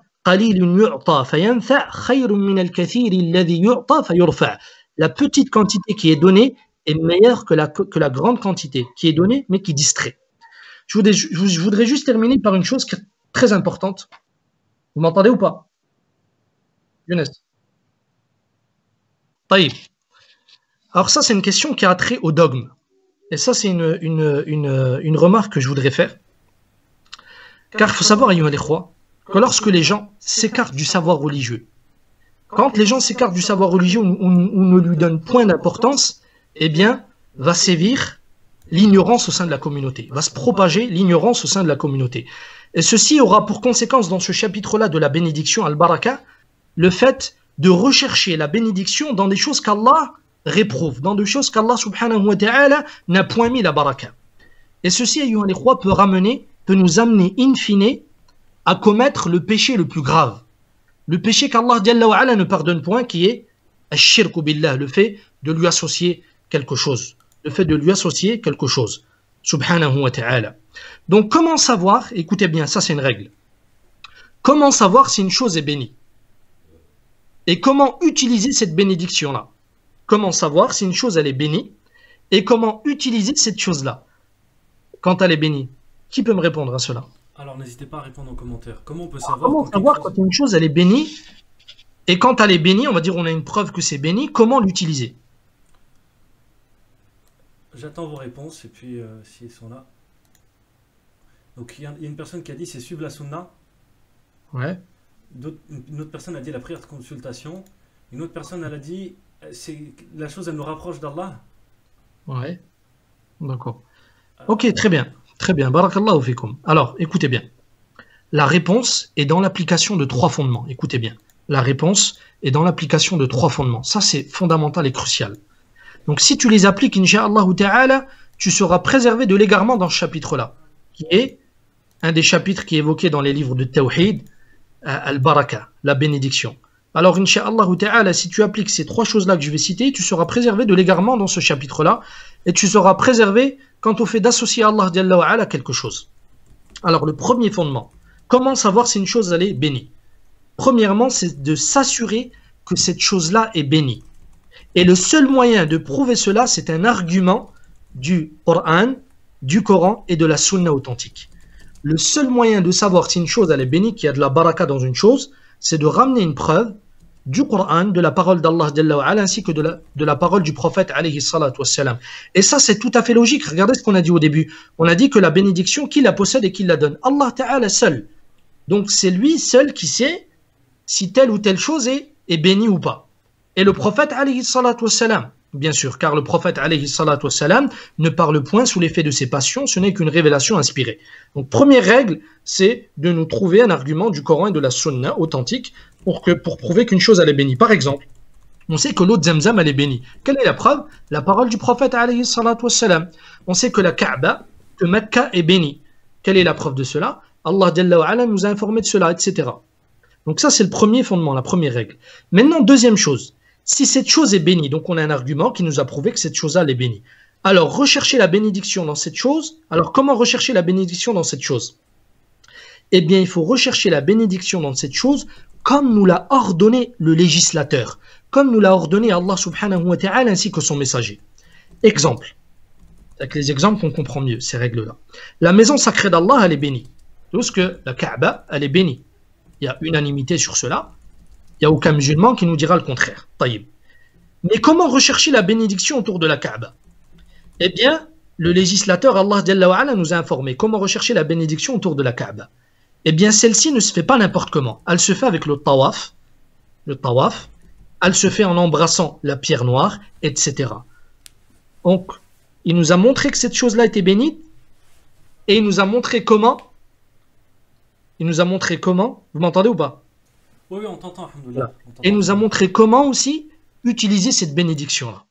la petite quantité qui est donnée est meilleure que la grande quantité qui est donnée, mais qui distrait. Je voudrais juste terminer par une chose très importante. Vous m'entendez ou pas? Younes. Taïb. Alors ça, c'est une question qui a trait au dogme. Et ça, c'est une remarque que je voudrais faire. Car il faut savoir, que lorsque les gens s'écartent du savoir religieux, quand les gens s'écartent du savoir religieux ou ne lui donnent point d'importance, eh bien, va sévir l'ignorance au sein de la communauté, va se propager l'ignorance au sein de la communauté. Et ceci aura pour conséquence dans ce chapitre-là de la bénédiction, al-baraka, le fait de rechercher la bénédiction dans des choses qu'Allah réprouve, dans des choses qu'Allah subhanahu wa ta'ala n'a point mis la baraka. Et ceci, ayyuha l'ikhwa, peut nous amener in fine à commettre le péché le plus grave. Le péché qu'Allah Jalla wa Ala ne pardonne point, qui est ash-shirku billah, le fait de lui associer quelque chose. Subhanahu wa ta'ala. Donc comment savoir, écoutez bien, ça c'est une règle. Comment savoir si une chose est bénie? Et comment utiliser cette bénédiction-là? Comment savoir si une chose elle est bénie? Et comment utiliser cette chose-là quand elle est bénie? Qui peut me répondre à cela? Alors n'hésitez pas à répondre en commentaire. Comment on peut savoir quand une chose elle est bénie? Et quand elle est bénie, on va dire on a une preuve que c'est béni, comment l'utiliser? J'attends vos réponses et puis s'ils sont là. Donc il y a une personne qui a dit c'est suivre la sunna. Ouais. Une autre personne a dit la prière de consultation. Une autre personne, elle a dit la chose, elle nous rapproche d'Allah. Ouais, d'accord. Ok, très bien. Très bien. Barakallahu fikum. Alors, écoutez bien. La réponse est dans l'application de 3 fondements. Écoutez bien. La réponse est dans l'application de 3 fondements. Ça, c'est fondamental et crucial. Donc, si tu les appliques, incha'Allah ta'ala, tu seras préservé de l'égarement dans ce chapitre-là, qui est un des chapitres qui est évoqué dans les livres de Tawhid, Al-Baraka, la bénédiction. Alors, incha'Allah ta'ala, si tu appliques ces 3 choses-là que je vais citer, tu seras préservé de l'égarement dans ce chapitre-là, et tu seras préservé quant au fait d'associer Allah Jalla wa Ala à quelque chose. Alors, le premier fondement, comment savoir si une chose elle est bénie? Premièrement, c'est de s'assurer que cette chose-là est bénie. Et le seul moyen de prouver cela, c'est un argument du Coran et de la Sunna authentique. Le seul moyen de savoir si une chose elle est bénie, qu'il y a de la baraka dans une chose, c'est de ramener une preuve du Coran, de la parole d'Allah ainsi que de la parole du prophète alayhi salatu wassalam. Et ça, c'est tout à fait logique. Regardez ce qu'on a dit au début. On a dit que la bénédiction, qui la possède et qui la donne? Allah Ta'ala seul. Donc c'est lui seul qui sait si telle ou telle chose est bénie ou pas. Et le prophète alayhi salatu wassalam, bien sûr, car le prophète alayhi salatu wassalam ne parle point sous l'effet de ses passions, ce n'est qu'une révélation inspirée. Donc première règle, c'est de nous trouver un argument du Coran et de la Sunna authentique pour prouver qu'une chose elle est bénie. Par exemple, on sait que l'eau de Zamzam elle est bénie. Quelle est la preuve? La parole du prophète alayhi salatu wassalam. On sait que la Kaaba, que Mecca est bénie. Quelle est la preuve de cela? Allah Jalla wa Ala nous a informé de cela, etc. Donc ça c'est le premier fondement, la première règle. Maintenant, deuxième chose, si cette chose est bénie, donc on a un argument qui nous a prouvé que cette chose-là est bénie. Alors rechercher la bénédiction dans cette chose. Alors comment rechercher la bénédiction dans cette chose? Eh bien il faut rechercher la bénédiction dans cette chose comme nous l'a ordonné le législateur, comme nous l'a ordonné Allah subhanahu wa ta'ala ainsi que son messager. Exemple, avec les exemples qu'on comprend mieux, ces règles-là. La maison sacrée d'Allah, elle est bénie. Parce que la Kaaba, elle est bénie. Il y a unanimité sur cela. Il n'y a aucun musulman qui nous dira le contraire. Taïb. Mais comment rechercher la bénédiction autour de la Kaaba? Eh bien, le législateur Allah Jalla wa Ala nous a informé comment rechercher la bénédiction autour de la Kaaba. Eh bien, celle-ci ne se fait pas n'importe comment. Elle se fait avec le tawaf. Le tawaf. Elle se fait en embrassant la pierre noire, etc. Donc, il nous a montré que cette chose-là était bénite. Et il nous a montré comment. Il nous a montré comment. Vous m'entendez ou pas? Oui, on t'entend, alhamdoulilah. Et il nous a montré comment aussi utiliser cette bénédiction-là.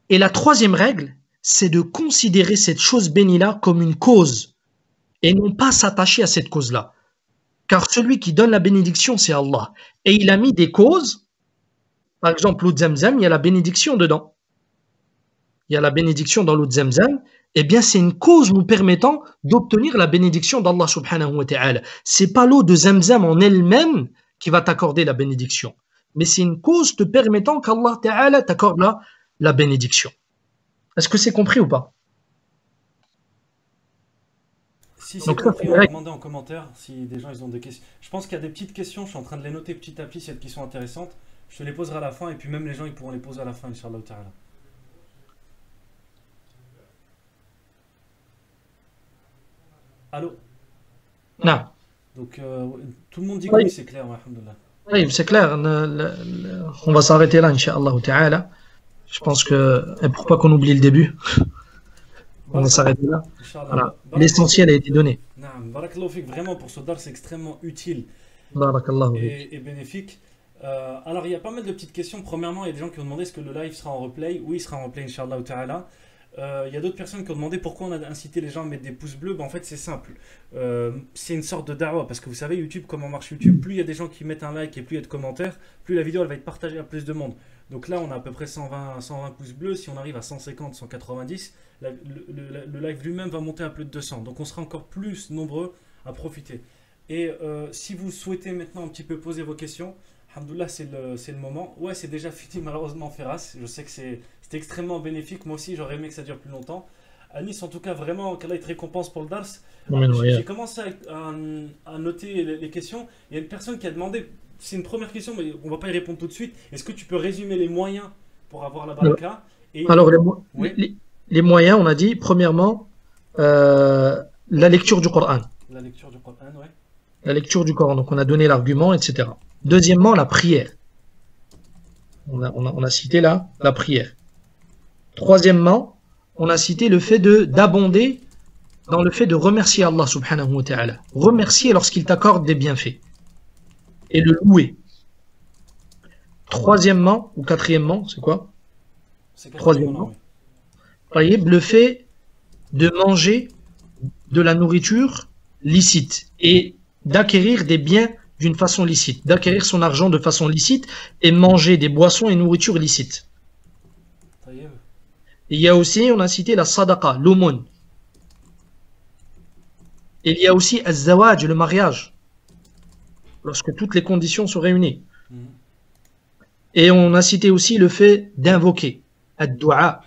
Et la troisième règle, c'est de considérer cette chose bénie-là comme une cause. Et non pas s'attacher à cette cause-là. Car celui qui donne la bénédiction, c'est Allah. Et il a mis des causes. Par exemple, l'eau de Zamzam, il y a la bénédiction dedans. Il y a la bénédiction dans l'eau de Zamzam. Eh bien, c'est une cause nous permettant d'obtenir la bénédiction d'Allah subhanahu wa ta'ala. C'est pas l'eau de Zamzam en elle-même qui va t'accorder la bénédiction. Mais c'est une cause te permettant qu'Allah ta'ala t'accorde la bénédiction. Est-ce que c'est compris ou pas? Si c'est compris, on va demander en commentaire si des gens ils ont des questions. Je pense qu'il y a des petites questions, je suis en train de les noter petit à petit, celles qui sont intéressantes. Je te les poserai à la fin et puis même les gens ils pourront les poser à la fin, Inch'Allah ta'ala. Allô? Non. Donc tout le monde dit que oui, c'est clair, alhamdoulilah. Oui, c'est clair. On va s'arrêter là, Inch'Allah ta'ala. Je pense que, et pour pas qu'on oublie le début, on va s'arrêter là. Voilà. L'essentiel a été donné. Barakallahu fik, vraiment pour ce dars, c'est extrêmement utile et bénéfique. Alors il y a pas mal de petites questions. Premièrement, il y a des gens qui ont demandé est-ce que le live sera en replay. Oui, il sera en replay, Inch'Allah ta'ala. Il y a d'autres personnes qui ont demandé pourquoi on a incité les gens à mettre des pouces bleus. En fait, c'est simple. C'est une sorte de da'wah. Parce que vous savez, YouTube, comment marche YouTube? Plus il y a des gens qui mettent un like et plus il y a de commentaires, plus la vidéo elle va être partagée à plus de monde. Donc là, on a à peu près 120 pouces bleus. Si on arrive à 150, 190, le live lui-même va monter à plus de 200. Donc on sera encore plus nombreux à profiter. Et si vous souhaitez maintenant un petit peu poser vos questions, alhamdoulilah, c'est le moment. Ouais, c'est déjà fini malheureusement, Feras. Je sais que c'était extrêmement bénéfique. Moi aussi, j'aurais aimé que ça dure plus longtemps. Anis, en tout cas, vraiment, qu'Allah te récompense pour le dars. J'ai commencé à noter les questions. Il y a une personne qui a demandé, c'est une première question, mais on ne va pas y répondre tout de suite. Est-ce que tu peux résumer les moyens pour avoir la baraka? Alors, les moyens, on a dit, premièrement, la lecture du Coran. La lecture du Coran, ouais. La lecture du Coran. Donc on a donné l'argument, etc. Deuxièmement, la prière. On a cité la prière. Troisièmement, on a cité le fait d'abonder dans le fait de remercier Allah subhanahu wa ta'ala. Remercier lorsqu'il t'accorde des bienfaits. Et le louer. Troisièmement, ou quatrièmement, c'est quoi? Troisièmement, le fait de manger de la nourriture licite et d'acquérir des biens d'une façon licite, d'acquérir son argent de façon licite et manger des boissons et nourritures licites. Et il y a aussi, on a cité la sadaqa, l'aumône. Et il y a aussi az-zawaj, le mariage, lorsque toutes les conditions sont réunies. Et on a cité aussi le fait d'invoquer, ad-du'a,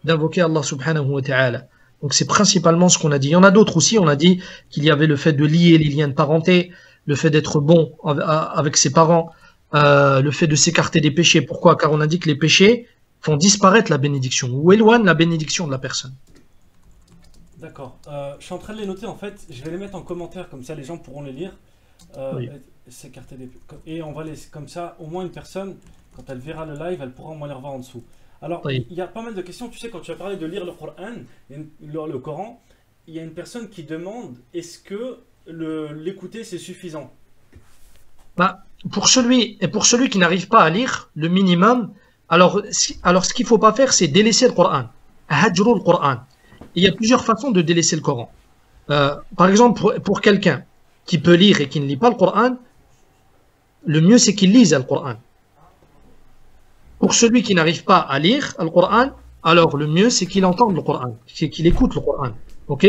d'invoquer Allah subhanahu wa ta'ala. Donc c'est principalement ce qu'on a dit. Il y en a d'autres aussi, on a dit qu'il y avait le fait de lier les liens de parenté, le fait d'être bon avec ses parents, le fait de s'écarter des péchés. Pourquoi? Car on a dit que les péchés font disparaître la bénédiction, ou éloignent la bénédiction de la personne. D'accord. Je suis en train de les noter en fait. Je vais les mettre en commentaire comme ça les gens pourront les lire. Oui. S'écarter des... Et on va les comme ça au moins une personne quand elle verra le live elle pourra au moins les revoir en dessous. Alors oui. Il y a pas mal de questions. Tu sais quand tu as parlé de lire le Coran, il y a une personne qui demande est-ce que l'écouter c'est suffisant? Bah, pour celui qui n'arrive pas à lire le minimum, alors ce qu'il faut pas faire c'est délaisser le Coran. Hajru le Coran. Il y a plusieurs façons de délaisser le Coran. Par exemple, pour quelqu'un qui peut lire et qui ne lit pas le Coran, le mieux c'est qu'il lise le Coran. Pour celui qui n'arrive pas à lire le Coran, alors le mieux c'est qu'il entende le Coran, qu'il écoute le Coran. Ok?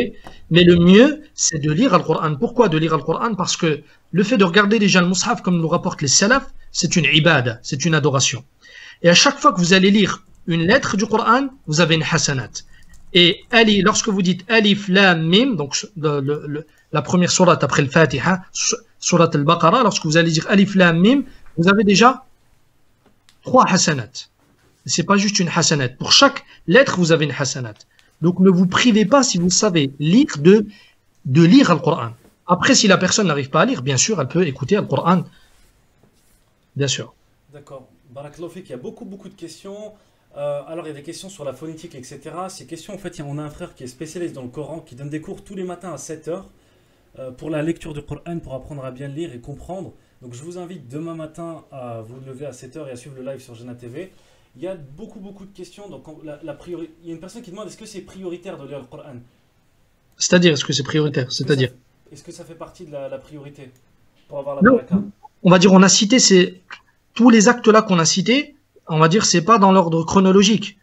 Mais le mieux c'est de lire le Coran. Pourquoi de lire le Coran? Parce que le fait de regarder déjà le mushaf comme nous rapportent les salaf, c'est une ibada, c'est une adoration. Et à chaque fois que vous allez lire une lettre du Coran, vous avez une hasanat. Et lorsque vous dites Alif Lam Mim, donc la première sourate après le Fatiha, sourate al-Baqarah, lorsque vous allez dire Alif Lam Mim, vous avez déjà 3 hasanat. C'est pas juste une hasanat. Pour chaque lettre, vous avez une hasanat. Donc ne vous privez pas, si vous savez lire, de lire le Coran. Après, si la personne n'arrive pas à lire, bien sûr, elle peut écouter le Coran. Bien sûr. D'accord. Barakallahu fik, il y a beaucoup de questions. Alors il y a des questions sur la phonétique, etc. Ces questions, en fait, on a un frère qui est spécialiste dans le Coran, qui donne des cours tous les matins à 7h pour la lecture du Coran, pour apprendre à bien lire et comprendre. Donc je vous invite demain matin à vous lever à 7h et à suivre le live sur Jana TV. Il y a beaucoup de questions. Donc il y a une personne qui demande est-ce que c'est prioritaire de lire le Coran? C'est-à-dire, est-ce que c'est prioritaire? C'est-à-dire est-ce que ça fait partie de la priorité pour avoir la baraka? On va dire, on a cité tous les actes-là qu'on a cités. On va dire c'est pas dans l'ordre chronologique.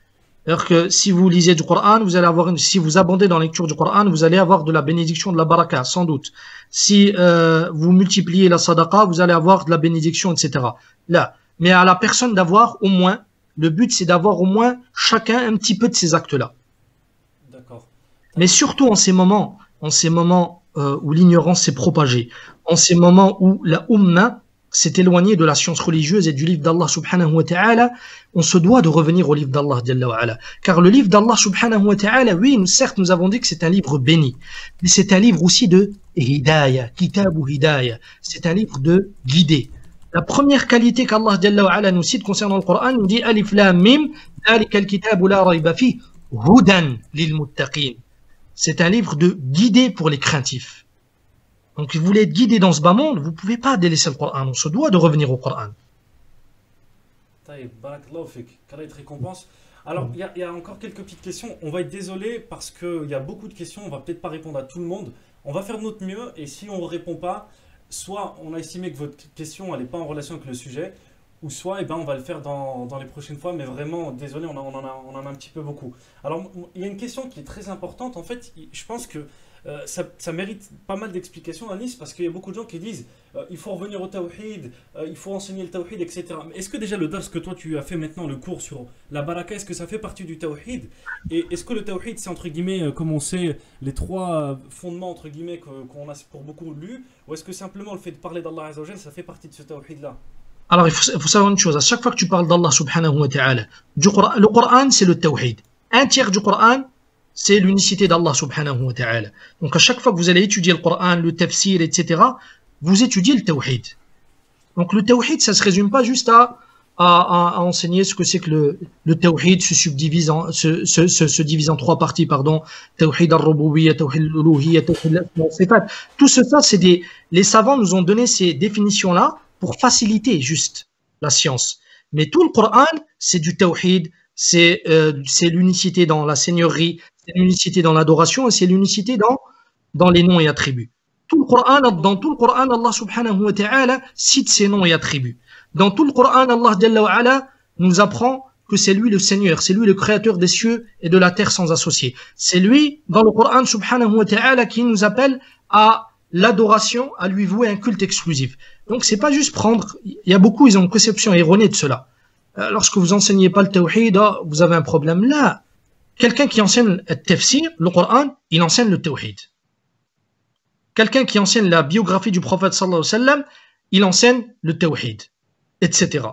C'est-à-dire que si vous lisez du Coran, vous allez avoir si vous abondez dans la lecture du Coran, vous allez avoir de la bénédiction, de la baraka, sans doute. Si vous multipliez la sadaqa, vous allez avoir de la bénédiction, etc. Là, mais à la personne d'avoir au moins, le but c'est d'avoir au moins chacun un petit peu de ces actes-là. D'accord. Mais surtout en ces moments où l'ignorance s'est propagée, en ces moments où la Ummah s'est éloigné de la science religieuse et du livre d'Allah subhanahu wa ta'ala, on se doit de revenir au livre d'Allah jalla wa ala. Car le livre d'Allah subhanahu wa ta'ala, oui, certes nous avons dit que c'est un livre béni, mais c'est un livre aussi de hidayah, kitab ou hidayah, c'est un livre de guidé. La première qualité qu'Allah jalla wa ala nous cite concernant le Coran, nous dit Alif Lam Mim, dhalika al-kitabu la rayba fi, hudan lil muttaqin. C'est un livre de guidé pour les craintifs. Donc, si vous voulez être guidé dans ce bas monde, vous ne pouvez pas délaisser le Coran. On se doit de revenir au Coran. Barakallahu fik. Qu'Allah te récompense. Alors, il y a encore quelques petites questions. On va être désolé parce qu'il y a beaucoup de questions. On va peut-être pas répondre à tout le monde. On va faire de notre mieux. Et si on ne répond pas, soit on a estimé que votre question n'est pas en relation avec le sujet, ou soit on va le faire dans les prochaines fois. Mais vraiment, désolé, on en a un petit peu beaucoup. Alors, il y a une question qui est très importante. En fait, je pense que ça mérite pas mal d'explications, Anis, parce qu'il y a beaucoup de gens qui disent il faut revenir au tawhid, il faut enseigner le tawhid, etc. Mais est-ce que déjà le dars que toi tu as fait maintenant, le cours sur la baraka, est-ce que ça fait partie du tawhid? Et est-ce que le tawhid, c'est entre guillemets, comme on sait, les 3 fondements entre guillemets qu'on a pour beaucoup lu, ou est-ce que simplement le fait de parler d'Allah Azza wa Jal, ça fait partie de ce tawhid-là? Alors il faut savoir une chose, à chaque fois que tu parles d'Allah subhanahu wa ta'ala, le Coran c'est le tawhid. Un tiers du Coran, c'est l'unicité d'Allah subhanahu wa ta'ala. Donc à chaque fois que vous allez étudier le Coran, le tafsir, etc., vous étudiez le tawhid. Donc le tawhid, ça se résume pas juste à enseigner ce que c'est que le tawhid se divise en trois parties, pardon. Tawhid al-rububiyyah, tawhid al-uluhiyyah, tawhid al-sifat. Tout ça, les savants nous ont donné ces définitions-là pour faciliter juste la science. Mais tout le Coran, c'est du tawhid, c'est l'unicité dans la seigneurie, c'est l'unicité dans l'adoration et c'est l'unicité dans les noms et attributs. Dans tout le Coran, Allah subhanahu wa ta'ala cite ses noms et attributs. Dans tout le Coran, Allah Jalla wa Ala nous apprend que c'est lui le Seigneur, c'est lui le créateur des cieux et de la terre sans associé. C'est lui, dans le Coran subhanahu wa ta'ala, qui nous appelle à l'adoration, à lui vouer un culte exclusif. Donc c'est pas juste prendre, il y a beaucoup, ils ont une conception erronée de cela. Lorsque vous enseignez pas le tawhid, vous avez un problème. Là, quelqu'un qui enseigne le tafsir, le Coran, il enseigne le tawhid. Quelqu'un qui enseigne la biographie du prophète sallallahu alayhi wa sallam, il enseigne le tawhid, etc.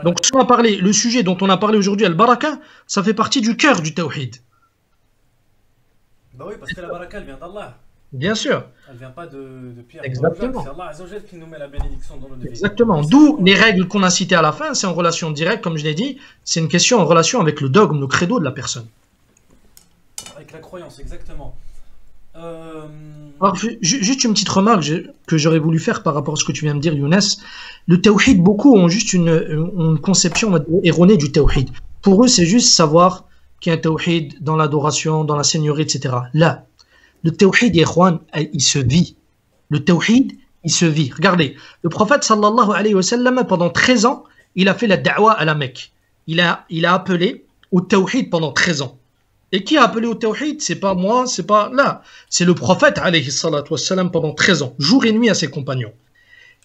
Donc le sujet dont on a parlé aujourd'hui, al-baraka, ça fait partie du cœur du tawhid. Bah oui, parce que la baraka, elle vient d'Allah. Bien sûr. Elle vient pas de Pierre. Exactement. C'est Allah Azza wa Jal qui nous met la bénédiction dans nos devis. Exactement. D'où les règles qu'on a citées à la fin, c'est en relation directe, comme je l'ai dit, c'est une question en relation avec le dogme, le credo de la personne. Avec la croyance, exactement. Alors, juste une petite remarque que j'aurais voulu faire par rapport à ce que tu viens de dire, Younes. Le tawhid, beaucoup ont juste une conception erronée du tawhid. Pour eux, c'est juste savoir qu'il y a un tawhid dans l'adoration, dans la seigneurie, etc. Là, le tawhid, il se vit. Le tawhid, il se vit. Regardez, le prophète sallallahu alayhi wa sallam, pendant 13 ans, il a fait la da'wa à la Mecque. Il a appelé au tawhid pendant 13 ans. Et qui a appelé au tawhid? C'est pas moi, c'est pas là. C'est le prophète alayhi salatu wassalam pendant 13 ans, jour et nuit à ses compagnons.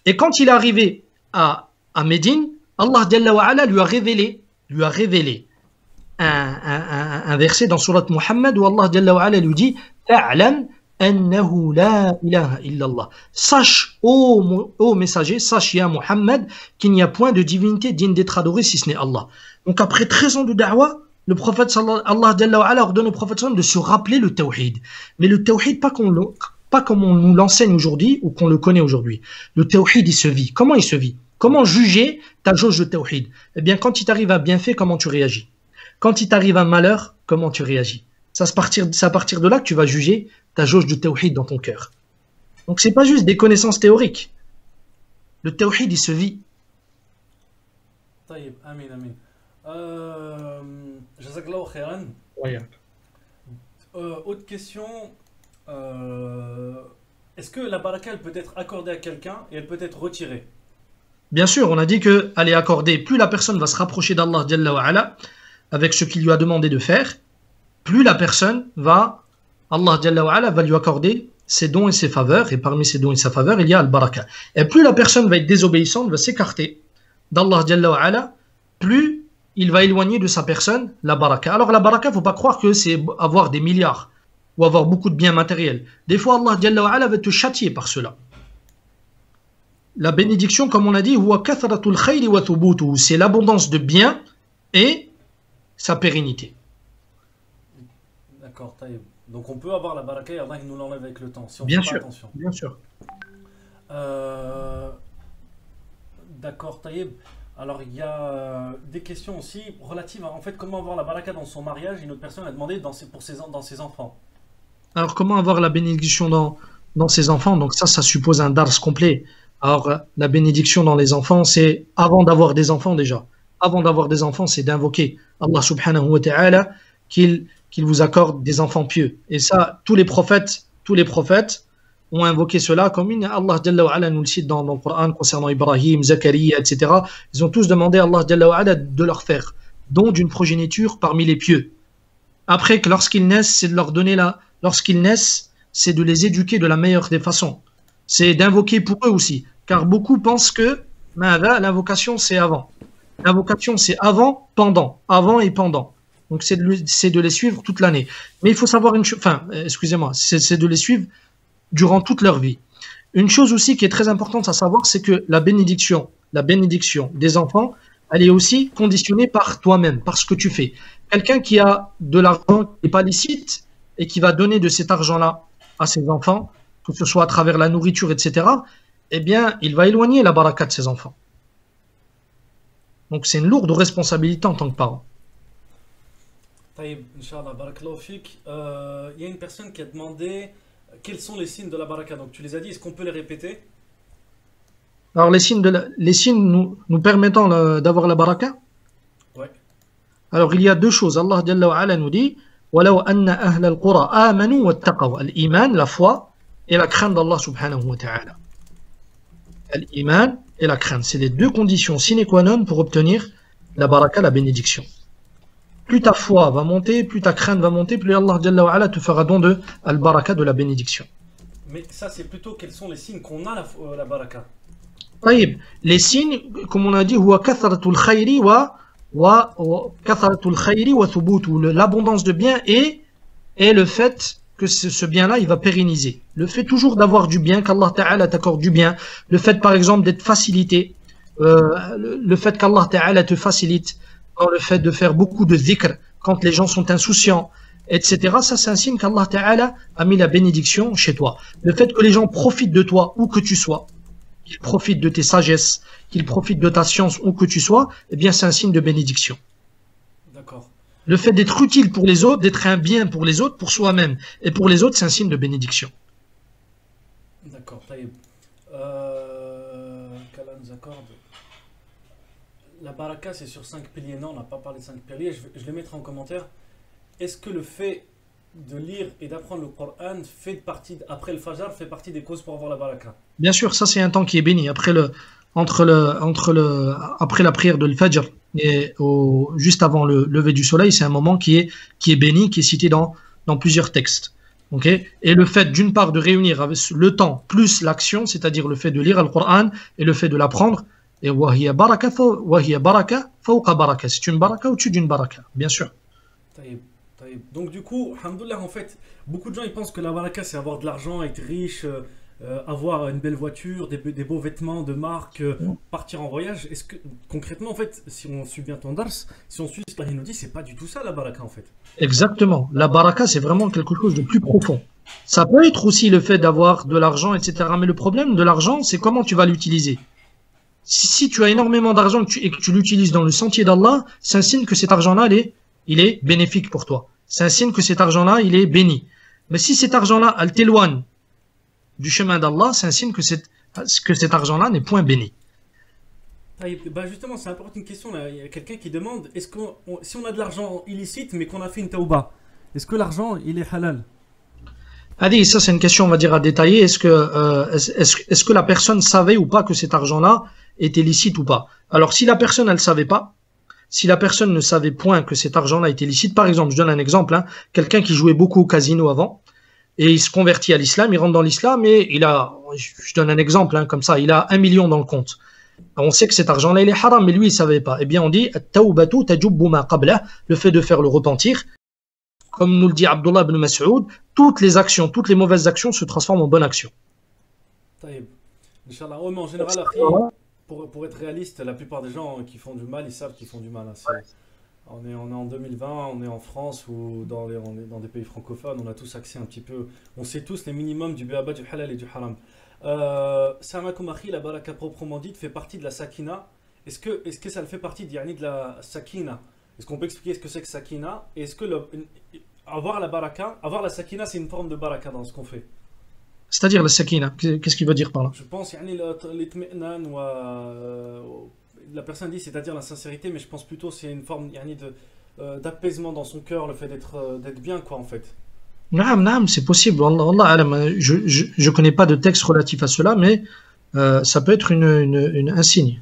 Et quand il est arrivé à Médine, Allah Jalla wa Ala lui a révélé un verset dans Surat Muhammad où Allah Jalla wa Ala lui dit Ta'lam annahu la ilaha illallah. Sache, ô messager, sache, ya Muhammad, qu'il n'y a point de divinité digne d'être adorée si ce n'est Allah. Donc après 13 ans de da'wah, le prophète Allah Jalla wa Ala ordonne au prophète de se rappeler le tawhid. Mais le tawhid, pas comme on nous l'enseigne aujourd'hui ou qu'on le connaît aujourd'hui. Le tawhid, il se vit. Comment il se vit? Comment juger ta jauge de tawhid? Eh bien, quand il t'arrive un bienfait, comment tu réagis? Quand il t'arrive un malheur, comment tu réagis? C'est à partir de là que tu vas juger ta jauge de tawhid dans ton cœur. Donc, c'est pas juste des connaissances théoriques. Le tawhid, il se vit. Taïb, amin, amin. Jazakallahu khairan. Autre question. Est-ce que la baraka elle peut être accordée à quelqu'un et elle peut être retirée? Bien sûr, on a dit qu'elle est accordée. Plus la personne va se rapprocher d'Allah Jalla wa Ala avec ce qu'il lui a demandé de faire, plus la personne Allah Jalla wa Ala va lui accorder ses dons et ses faveurs. Et parmi ses dons et sa faveur, il y a al-baraka. Et plus la personne va être désobéissante, va s'écarter d'Allah Jalla wa Ala, plus il va éloigner de sa personne la baraka. Alors la baraka, il ne faut pas croire que c'est avoir des milliards ou avoir beaucoup de biens matériels. Des fois, Allah Jalla wa Ala va te châtier par cela. La bénédiction, comme on a dit, c'est l'abondance de biens et sa pérennité. D'accord, taïb. Donc on peut avoir la baraka et Allah il nous l'enlève avec le temps, si on bien fait sûr, pas attention. Bien sûr. D'accord, taïb. Alors il y a des questions aussi relatives à en fait comment avoir la baraka dans son mariage. Une autre personne a demandé dans ses enfants. Alors comment avoir la bénédiction dans ses enfants? Donc ça suppose un dars complet. Alors la bénédiction dans les enfants, c'est avant d'avoir des enfants déjà. Avant d'avoir des enfants, c'est d'invoquer Allah subhanahu wa ta'ala qu'il vous accorde des enfants pieux. Et ça, tous les prophètes ont invoqué cela comme Allah Jalla wa Ala nous le cite dans le Coran concernant Ibrahim, Zakaria, etc. Ils ont tous demandé à Allah Jalla wa Ala de leur faire don d'une progéniture parmi les pieux. Après que lorsqu'ils naissent, c'est de leur donner lorsqu'ils naissent, c'est de les éduquer de la meilleure des façons. C'est d'invoquer pour eux aussi. Car beaucoup pensent que l'invocation c'est avant. L'invocation c'est avant, pendant. Avant et pendant. Donc c'est de les suivre toute l'année. Mais il faut savoir une chose, c'est de les suivre durant toute leur vie. Une chose aussi qui est très importante à savoir, c'est que la bénédiction des enfants, elle est aussi conditionnée par toi-même, par ce que tu fais. Quelqu'un qui a de l'argent qui n'est pas licite et qui va donner de cet argent-là à ses enfants, que ce soit à travers la nourriture, etc., eh bien, il va éloigner la baraka de ses enfants. Donc, c'est une lourde responsabilité en tant que parent. Taïb, Inch'Allah, barakallahu fik. Il y a une personne qui a demandé quels sont les signes de la baraka. Donc tu les as dit, est-ce qu'on peut les répéter? Alors, les signes nous permettant d'avoir la baraka. Ouais. Alors, il y a deux choses. Allah Jalla wa Ala nous dit وَلَوْ أَنَّ أَهْلَ الْقُرَى آمَنُوا وَاتَّقَوْا. L'iman, la foi et la crainte d'Allah subhanahu wa ta'ala. L'iman et la crainte. C'est les deux conditions sine qua non pour obtenir la baraka, la bénédiction. Plus ta foi va monter, plus ta crainte va monter, plus Allah Jalla wa Ala te fera don de al-baraka, de la bénédiction. Mais ça, c'est plutôt quels sont les signes qu'on a la baraka. طيب, les signes, comme on a dit, هو كثرة الخير وكثرة الخير وثبوته, l'abondance de bien et le fait que ce bien-là, il va pérenniser. Le fait toujours d'avoir du bien, qu'Allah Ta'ala t'accorde du bien, le fait par exemple d'être facilité, le fait qu'Allah Ta'ala te facilite dans le fait de faire beaucoup de dhikr quand les gens sont insouciants, etc. Ça, c'est un signe qu'Allah Ta'ala a mis la bénédiction chez toi. Le fait que les gens profitent de toi où que tu sois, qu'ils profitent de tes sagesses, qu'ils profitent de ta science où que tu sois, eh bien c'est un signe de bénédiction. D'accord. Le fait d'être utile pour les autres, d'être un bien pour les autres, pour soi-même et pour les autres, c'est un signe de bénédiction. D'accord, taïb. Qu'Allah nous accorde. La baraka, c'est sur 5 piliers. Non, on n'a pas parlé de 5 piliers. Je les mettrai en commentaire. Est-ce que le fait de lire et d'apprendre le Coran fait partie, après le Fajr, fait partie des causes pour avoir la baraka? Bien sûr, ça c'est un temps qui est béni. Après la prière de l'Fajr et juste avant le lever du soleil, c'est un moment qui est béni, qui est cité dans plusieurs textes. Okay? Et le fait d'une part de réunir avec le temps plus l'action, c'est-à-dire le fait de lire le Coran et le fait de l'apprendre, et وَهِيَ baraka فَوْقَ baraka. C'est une baraka au-dessus d'une baraka, bien sûr. Taïb, taïb. Donc du coup, alhamdoulilah, en fait, beaucoup de gens ils pensent que la baraka c'est avoir de l'argent, être riche, avoir une belle voiture, des beaux vêtements de marque, partir en voyage. Est-ce que concrètement, en fait, si on suit bien ton dars, si on suit ce qu'il nous dit, c'est pas du tout ça la baraka en fait. Exactement. La baraka, c'est vraiment quelque chose de plus profond. Ça peut être aussi le fait d'avoir de l'argent, etc. Mais le problème de l'argent, c'est comment tu vas l'utiliser. Si tu as énormément d'argent et que tu l'utilises dans le sentier d'Allah, c'est un signe que cet argent-là, il est bénéfique pour toi. C'est un signe que cet argent-là, il est béni. Mais si cet argent-là, elle t'éloigne du chemin d'Allah, c'est un signe que cet argent-là n'est point béni. Bah justement, c'est important une question. Là. Il y a quelqu'un qui demande si on a de l'argent illicite mais qu'on a fait une tauba, est-ce que l'argent il est halal? Adi, ça c'est une question, on va dire, à détailler. Est-ce que la personne savait ou pas que cet argent-là était licite ou pas? Alors, si la personne, elle savait pas, si la personne ne savait point que cet argent-là était licite, par exemple, je donne un exemple, hein, quelqu'un qui jouait beaucoup au casino avant, et il se convertit à l'islam, il rentre dans l'islam, et je donne un exemple, hein, comme ça, il a 1 million dans le compte. On sait que cet argent-là, il est haram, mais lui, il savait pas. Eh bien, on dit, at-tawbatu tajubbu ma qabla, le fait de faire le repentir. Comme nous le dit Abdullah ibn Mas'ud, toutes les mauvaises actions se transforment en bonnes actions. Taïb. Inch'Allah. Ouais, mais en général, pour être réaliste, la plupart des gens qui font du mal, ils savent qu'ils font du mal. Hein. On est en 2020, on est en France ou on est dans des pays francophones, on a tous accès un petit peu, on sait tous les minimums du béaba, du halal et du haram. Samakum akhi, la baraka proprement dite fait partie de la sakina. Est-ce que ça le fait partie de la sakina? Est-ce qu'on peut expliquer ce que c'est que sakina? Et est-ce que avoir la sakina, c'est une forme de baraka dans ce qu'on fait? C'est-à-dire la sakina, qu'est-ce qu'il veut dire par là? Je pense l'itmi'nan la personne dit c'est-à-dire la sincérité, mais je pense plutôt c'est une forme d'apaisement dans son cœur, le fait d'être bien quoi en fait. Naam, c'est possible. Je connais pas de texte relatif à cela, mais ça peut être un signe.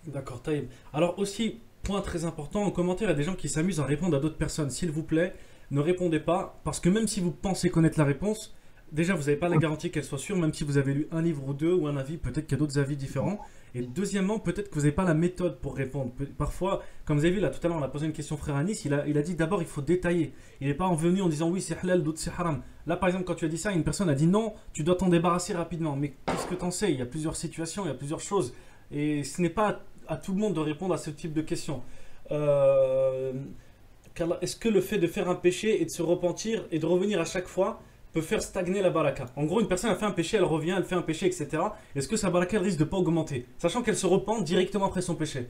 D'accord, taïb. Alors aussi, point très important, en commentaire, il y a des gens qui s'amusent à répondre à d'autres personnes. S'il vous plaît, ne répondez pas, parce que même si vous pensez connaître la réponse, déjà vous n'avez pas la garantie qu'elle soit sûre, même si vous avez lu un livre ou deux ou un avis, peut-être qu'il y a d'autres avis différents. Et deuxièmement, peut-être que vous n'avez pas la méthode pour répondre. Parfois, comme vous avez vu là tout à l'heure, on a posé une question frère Anis, il a dit d'abord il faut détailler. Il n'est pas envenu en disant oui c'est halal, d'autres c'est haram. Là par exemple quand tu as dit ça, une personne a dit non, tu dois t'en débarrasser rapidement. Mais qu'est-ce que t'en sais? Il y a plusieurs situations, il y a plusieurs choses. Et ce n'est pas à tout le monde de répondre à ce type de questions. Est-ce que le fait de faire un péché et de se repentir et de revenir à chaque fois, peut faire stagner la baraka. En gros, une personne a fait un péché, elle revient, elle fait un péché, etc. Est-ce que sa baraka elle risque de pas augmenter, sachant qu'elle se repent directement après son péché?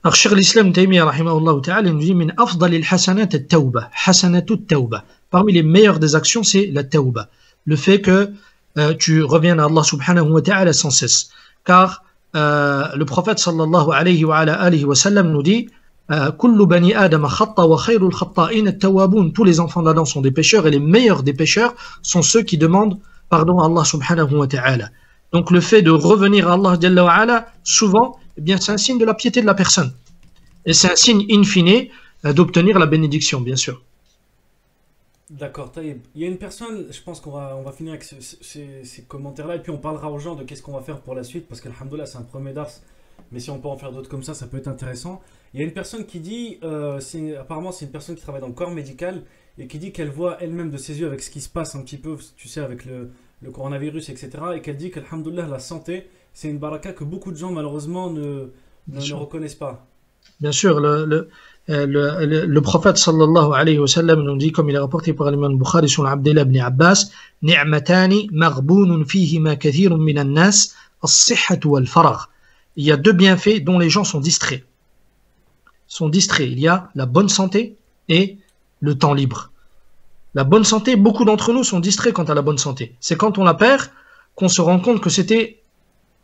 Alors, Cheikh l'Islam Taymiyyah, rahimahullah ta'ala, nous dit min afdalil hasanat at-tawbah, hasanatu at-tawbah. Parmi les meilleures des actions, c'est la tawbah. Le fait que tu reviennes à Allah subhanahu wa ta'ala sans cesse. Car le prophète sallallahu alayhi wa alihi wa sallam nous dit kullu bani adam khatta wa khayrul khatta'in at-tawwabun. Tous les enfants d'Adam sont des pécheurs et les meilleurs des pécheurs sont ceux qui demandent pardon à Allah subhanahu wa ta'ala. Donc le fait de revenir à Allah jalla wa ala, souvent, eh bien, c'est un signe de la piété de la personne. Et c'est un signe in fine d'obtenir la bénédiction, bien sûr. D'accord, Taïb. Il y a une personne, je pense qu'on va finir avec ces commentaires-là, et puis on parlera aux gens de qu'est-ce qu'on va faire pour la suite, parce qu'alhamdoulilah, c'est un premier dars, mais si on peut en faire d'autres comme ça peut être intéressant. Il y a une personne qui dit, apparemment c'est une personne qui travaille dans le corps médical, et qui dit qu'elle voit elle-même de ses yeux avec ce qui se passe un petit peu, tu sais, avec le coronavirus, etc., et qu'elle dit qu'alhamdoulilah, la santé, c'est une baraka que beaucoup de gens, malheureusement, ne reconnaissent pas. Bien sûr, le prophète sallallahu alayhi wa sallam nous dit, comme il est rapporté par l'imam Bukhari sur Abdullah ibn Abbas, ni'matani maghbounun fihima kathirun minan nas, as-sihhatu wal faragh. Il y a deux bienfaits dont les gens sont distraits. Il y a la bonne santé et le temps libre. La bonne santé, beaucoup d'entre nous sont distraits quant à la bonne santé. C'est quand on la perd qu'on se rend compte que c'était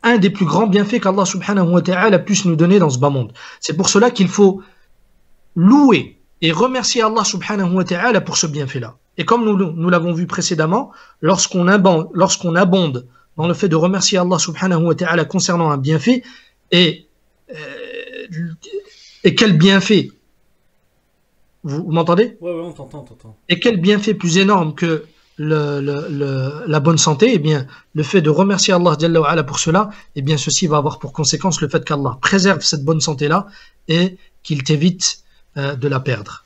un des plus grands bienfaits qu'Allah subhanahu wa ta'ala puisse nous donner dans ce bas monde. C'est pour cela qu'il faut louer et remercier Allah subhanahu wa ta'ala pour ce bienfait-là. Et comme nous l'avons vu précédemment, lorsqu'on abonde dans le fait de remercier Allah subhanahu wa ta'ala concernant un bienfait, et quel bienfait, vous m'entendez? Ouais, on t'entend. Et quel bienfait plus énorme que la bonne santé, eh bien, le fait de remercier Allah Jalla wa Ala pour cela, eh bien, ceci va avoir pour conséquence le fait qu'Allah préserve cette bonne santé-là et qu'il t'évite de la perdre.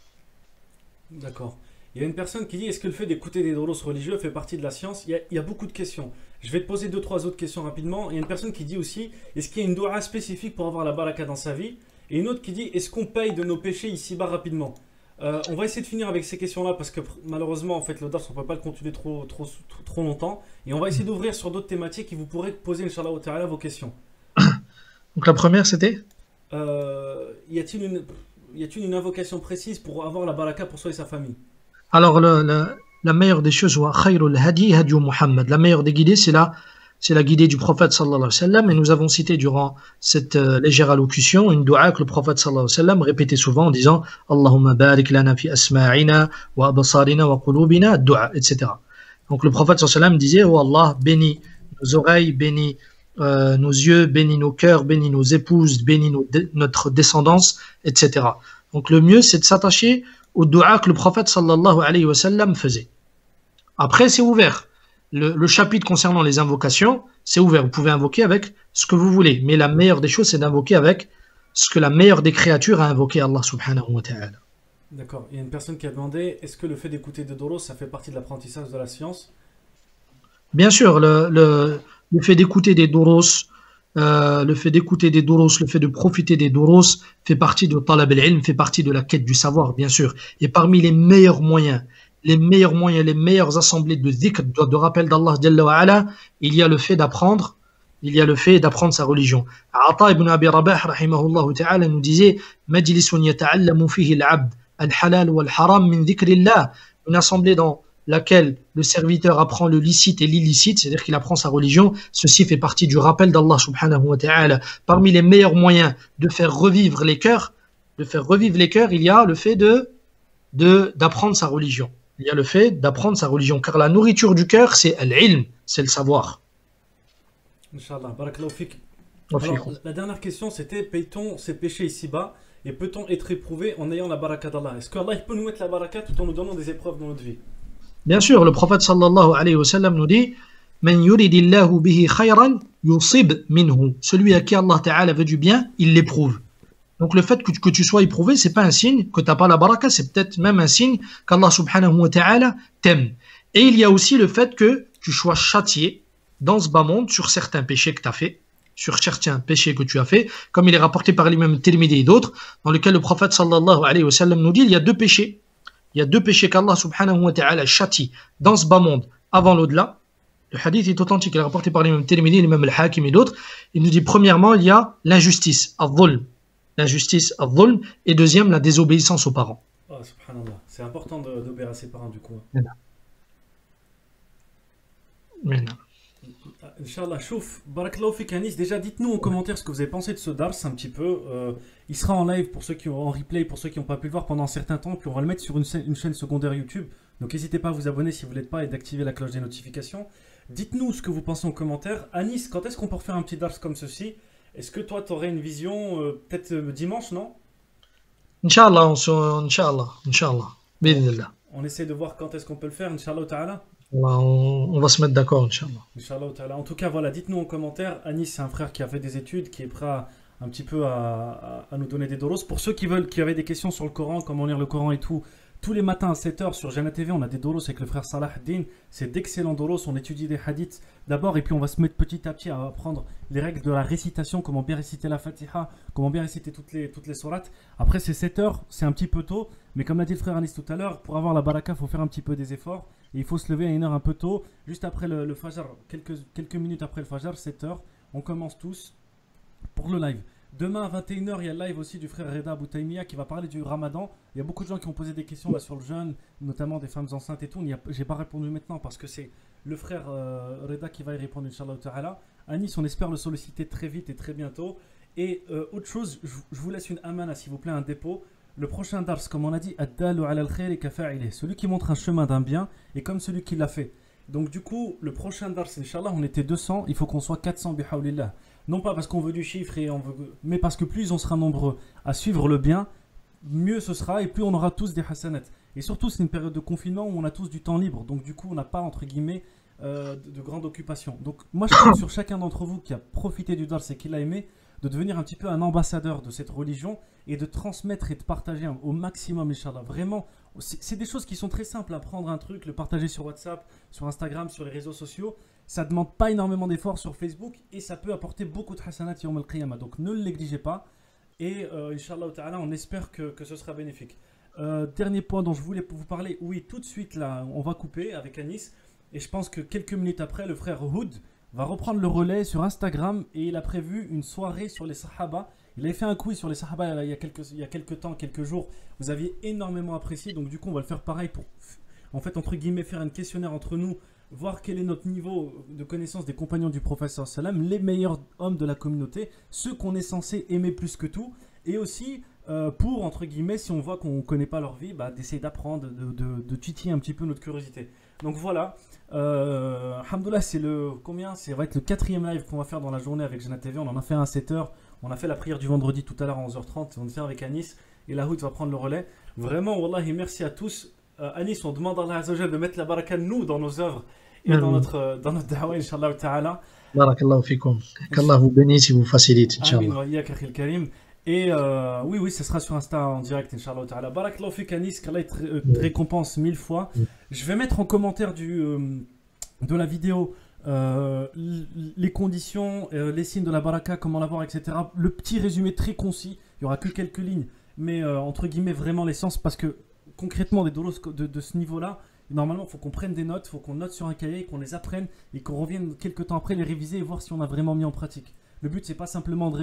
D'accord. Il y a une personne qui dit, est-ce que le fait d'écouter des doros religieux fait partie de la science? Il y a beaucoup de questions. Je vais te poser 2-3 autres questions rapidement. Il y a une personne qui dit aussi, est-ce qu'il y a une doua spécifique pour avoir la baraka dans sa vie? Et une autre qui dit, est-ce qu'on paye de nos péchés ici-bas rapidement? On va essayer de finir avec ces questions-là parce que malheureusement, en fait, le dars, on ne peut pas le continuer trop longtemps. Et on va essayer d'ouvrir sur d'autres thématiques et vous pourrez poser, Inch'Allah ta'ala, vos questions. Donc la première, c'était y a-t-il une invocation précise pour avoir la baraka pour soi et sa famille? Alors, la meilleure des choses, khayrul hadi hadi Muhammad. La meilleure des guidées, c'est la guidée du prophète sallallahu alayhi wa sallam. Et nous avons cité durant cette légère allocution une dua que le prophète sallallahu alayhi wa sallam répétait souvent en disant Allahumma barik lana fi asma'ina wa absarina wa qulubina, dua, etc. Donc le prophète sallallahu alayhi wa sallam disait oh Allah, bénis nos oreilles, bénis nos yeux, bénis nos cœurs, bénis nos épouses, bénis notre descendance, etc. Donc le mieux, c'est de s'attacher au dua que le prophète sallallahu alayhi wa sallam faisait. Après, c'est ouvert. Le chapitre concernant les invocations, c'est ouvert. Vous pouvez invoquer avec ce que vous voulez. Mais la meilleure des choses, c'est d'invoquer avec ce que la meilleure des créatures a invoqué Allah subhanahu wa ta'ala. D'accord. Il y a une personne qui a demandé, est-ce que le fait d'écouter des doros, ça fait partie de l'apprentissage de la science? Bien sûr, le fait d'écouter des doros, le fait de profiter des doros fait partie de talab al-ilm, fait partie de la quête du savoir, bien sûr. Et parmi les meilleurs moyens, les meilleures assemblées de dhikr, de rappel d'Allah Jalla wa Ala, il y a le fait d'apprendre sa religion. Ata ibn Abi Rabah, rahimahullah ta'ala, nous disait Majlisun yata'allamu fihi al-'abd al-halal wal-haram min dhikrillah, une assemblée dans laquelle le serviteur apprend le licite et l'illicite, c'est-à-dire qu'il apprend sa religion. Ceci fait partie du rappel d'Allah subhanahu wa ta'ala. Parmi les meilleurs moyens de faire revivre les cœurs, il y a le fait d'apprendre sa religion. Car la nourriture du cœur, c'est al-ilm, c'est le savoir. Inch'Allah, barakallahu fik. Alors, la dernière question, c'était, paye-t-on ses péchés ici-bas et peut-on être éprouvé en ayant la baraka d'Allah? Est-ce qu'Allah peut nous mettre la baraka tout en nous donnant des épreuves dans notre vie? Bien sûr, le prophète sallallahu alayhi wa sallam nous dit Man yuridillahu bihi khayran yusib minhu. Celui à qui Allah ta'ala veut du bien, il l'éprouve. Donc le fait que tu sois éprouvé, c'est pas un signe que tu n'as pas la baraka, c'est peut-être même un signe qu'Allah subhanahu wa ta'ala t'aime. Et il y a aussi le fait que tu sois châtié dans ce bas monde sur certains péchés que tu as fait, comme il est rapporté par l'imam Tirmidhi et d'autres, dans lequel le prophète sallallahu alayhi wa sallam nous dit il y a deux péchés. Il y a deux péchés qu'Allah subhanahu wa ta'ala châtie dans ce bas monde avant l'au-delà. Le hadith est authentique, il est rapporté par l'imam Tirmidhi, l'imam al-Hakim et d'autres. Il nous dit premièrement, il y a l'injustice, al-dhulm. L'injustice, al-dhulm. Et deuxième, la désobéissance aux parents. Oh, subhanallah. C'est important d'obéir à ses parents du coup. Maintenant. Inch'Allah, chouf, barakallahu fik Anis. Déjà, dites-nous en commentaire ce que vous avez pensé de ce dars un petit peu. Il sera en live pour ceux qui ont en replay, pour ceux qui n'ont pas pu le voir pendant un certain temps. Puis on va le mettre sur une chaîne secondaire YouTube. Donc n'hésitez pas à vous abonner si vous ne l'êtes pas et d'activer la cloche des notifications. Dites-nous ce que vous pensez en commentaire. Anis, quand est-ce qu'on peut refaire un petit dars comme ceci? Est-ce que toi, tu aurais une vision peut-être dimanche, non? Inch'Allah, Inch'Allah. Bismillah. On essaie de voir quand est-ce qu'on peut le faire, Inch'Allah ta'ala. On va se mettre d'accord, Inch'Allah. Inch'Allah ta'ala. En tout cas, voilà, dites-nous en commentaire. Anis, c'est un frère qui a fait des études, qui est prêt un petit peu à nous donner des doros. Pour ceux qui avaient des questions sur le Coran, comment lire le Coran et tout, tous les matins à 7h sur Jana TV, on a des doros avec le frère Salah Din. C'est d'excellents doros. On étudie des hadiths d'abord et puis on va se mettre petit à petit à apprendre les règles de la récitation, comment bien réciter la Fatiha, comment bien réciter toutes les sourates. Après, c'est 7h, c'est un petit peu tôt. Mais comme l'a dit le frère Anis tout à l'heure, pour avoir la baraka, il faut faire un petit peu des efforts. Et il faut se lever à une heure un peu tôt, juste après le Fajr, quelques minutes après le Fajr, 7h. On commence tous pour le live. Demain à 21h, il y a le live aussi du frère Reda Boutaïmia qui va parler du Ramadan. Il y a beaucoup de gens qui ont posé des questions là sur le jeûne, notamment des femmes enceintes et tout. J'ai pas répondu maintenant parce que c'est le frère Reda qui va y répondre, Inch'Allah Ta'ala. Anis, on espère le solliciter très vite et très bientôt. Et autre chose, je vous laisse une amana, s'il vous plaît, un dépôt. Le prochain dars, comme on a dit, ad-dalu ala al-khayri kafa'ilih, celui qui montre un chemin d'un bien et comme celui qui l'a fait. Donc du coup, le prochain dars, Inch'Allah, on était 200, il faut qu'on soit 400 bihawlillah. Non pas parce qu'on veut du chiffre, mais parce que plus on sera nombreux à suivre le bien, mieux ce sera et plus on aura tous des hasanats. Et surtout, c'est une période de confinement où on a tous du temps libre. Donc du coup, on n'a pas, entre guillemets, de grande occupation. Donc moi, je compte sur chacun d'entre vous qui a profité du dars et qui l'a aimé, de devenir un petit peu un ambassadeur de cette religion et de transmettre et de partager au maximum, Inch'Allah. Vraiment, c'est des choses qui sont très simples. À prendre un truc, le partager sur WhatsApp, sur Instagram, sur les réseaux sociaux. Ça ne demande pas énormément d'efforts sur Facebook et ça peut apporter beaucoup de hasanat yawm al-qiyamah. Donc ne le négligez pas. Et Inch'Allah ta'ala, on espère que ce sera bénéfique. Dernier point dont je voulais vous parler. Oui, tout de suite, là, on va couper avec Anis. Et je pense que quelques minutes après, le frère Houd va reprendre le relais sur Instagram et il a prévu une soirée sur les Sahaba. Il avait fait un quiz sur les Sahaba il y a quelques temps, quelques jours. Vous aviez énormément apprécié, donc du coup on va le faire pareil pour, en fait, entre guillemets, faire un questionnaire entre nous, voir quel est notre niveau de connaissance des compagnons du prophète sallam, les meilleurs hommes de la communauté, ceux qu'on est censé aimer plus que tout, et aussi pour, entre guillemets, si on voit qu'on ne connaît pas leur vie, d'essayer d'apprendre, de titiller un petit peu notre curiosité. Donc voilà. Alhamdoulilah, c'est ça va être le 4e live qu'on va faire dans la journée avec Jana TV. On en a fait un à 7h, on a fait la prière du vendredi tout à l'heure à 11h30, on va le faire avec Anis et Lahoud va prendre le relais. Vraiment, wallahi, merci à tous. Anis, on demande à Allah Azza wa Jalla de mettre la baraka nous dans nos œuvres et dans notre da'wa, Inch'Allah ta'ala. Barakallahu fikum. Qu'Allah vous bénisse et vous facilite, Inch'Allah. Amin wa iyyak, akhil karim. Et oui, ce sera sur Insta en direct, Inch'Allah ta'ala. Barakallahu fik Anis, qu'Allah te récompense 1000 fois. Je vais mettre en commentaire de la vidéo les conditions, les signes de la baraka, comment l'avoir, etc. Le petit résumé très concis, il n'y aura que quelques lignes, mais entre guillemets vraiment l'essence, parce que concrètement des dolos de ce niveau-là, normalement il faut qu'on prenne des notes, il faut qu'on note sur un cahier, qu'on les apprenne et qu'on revienne quelques temps après les réviser et voir si on a vraiment mis en pratique. Le but, c'est pas simplement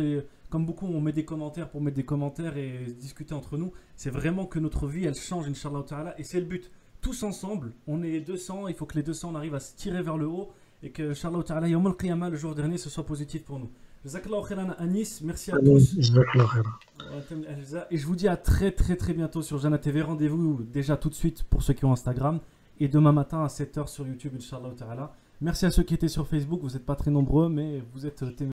comme beaucoup on met des commentaires pour mettre des commentaires et discuter entre nous, c'est vraiment que notre vie elle change, Inch'Allah ta'ala, et c'est le but. Tous ensemble, on est 200, il faut que les 200 on arrive à se tirer vers le haut et que, Inch'Allah ta'ala, yawm al-qiyamah, le jour dernier, ce soit positif pour nous. Jazakallahu khairan Anis, merci à tous. Et je vous dis à très bientôt sur Jana TV. Rendez-vous déjà tout de suite pour ceux qui ont Instagram et demain matin à 7h sur YouTube, Inch'Allah ta'ala. Merci à ceux qui étaient sur Facebook, vous n'êtes pas très nombreux, mais vous êtes témoins.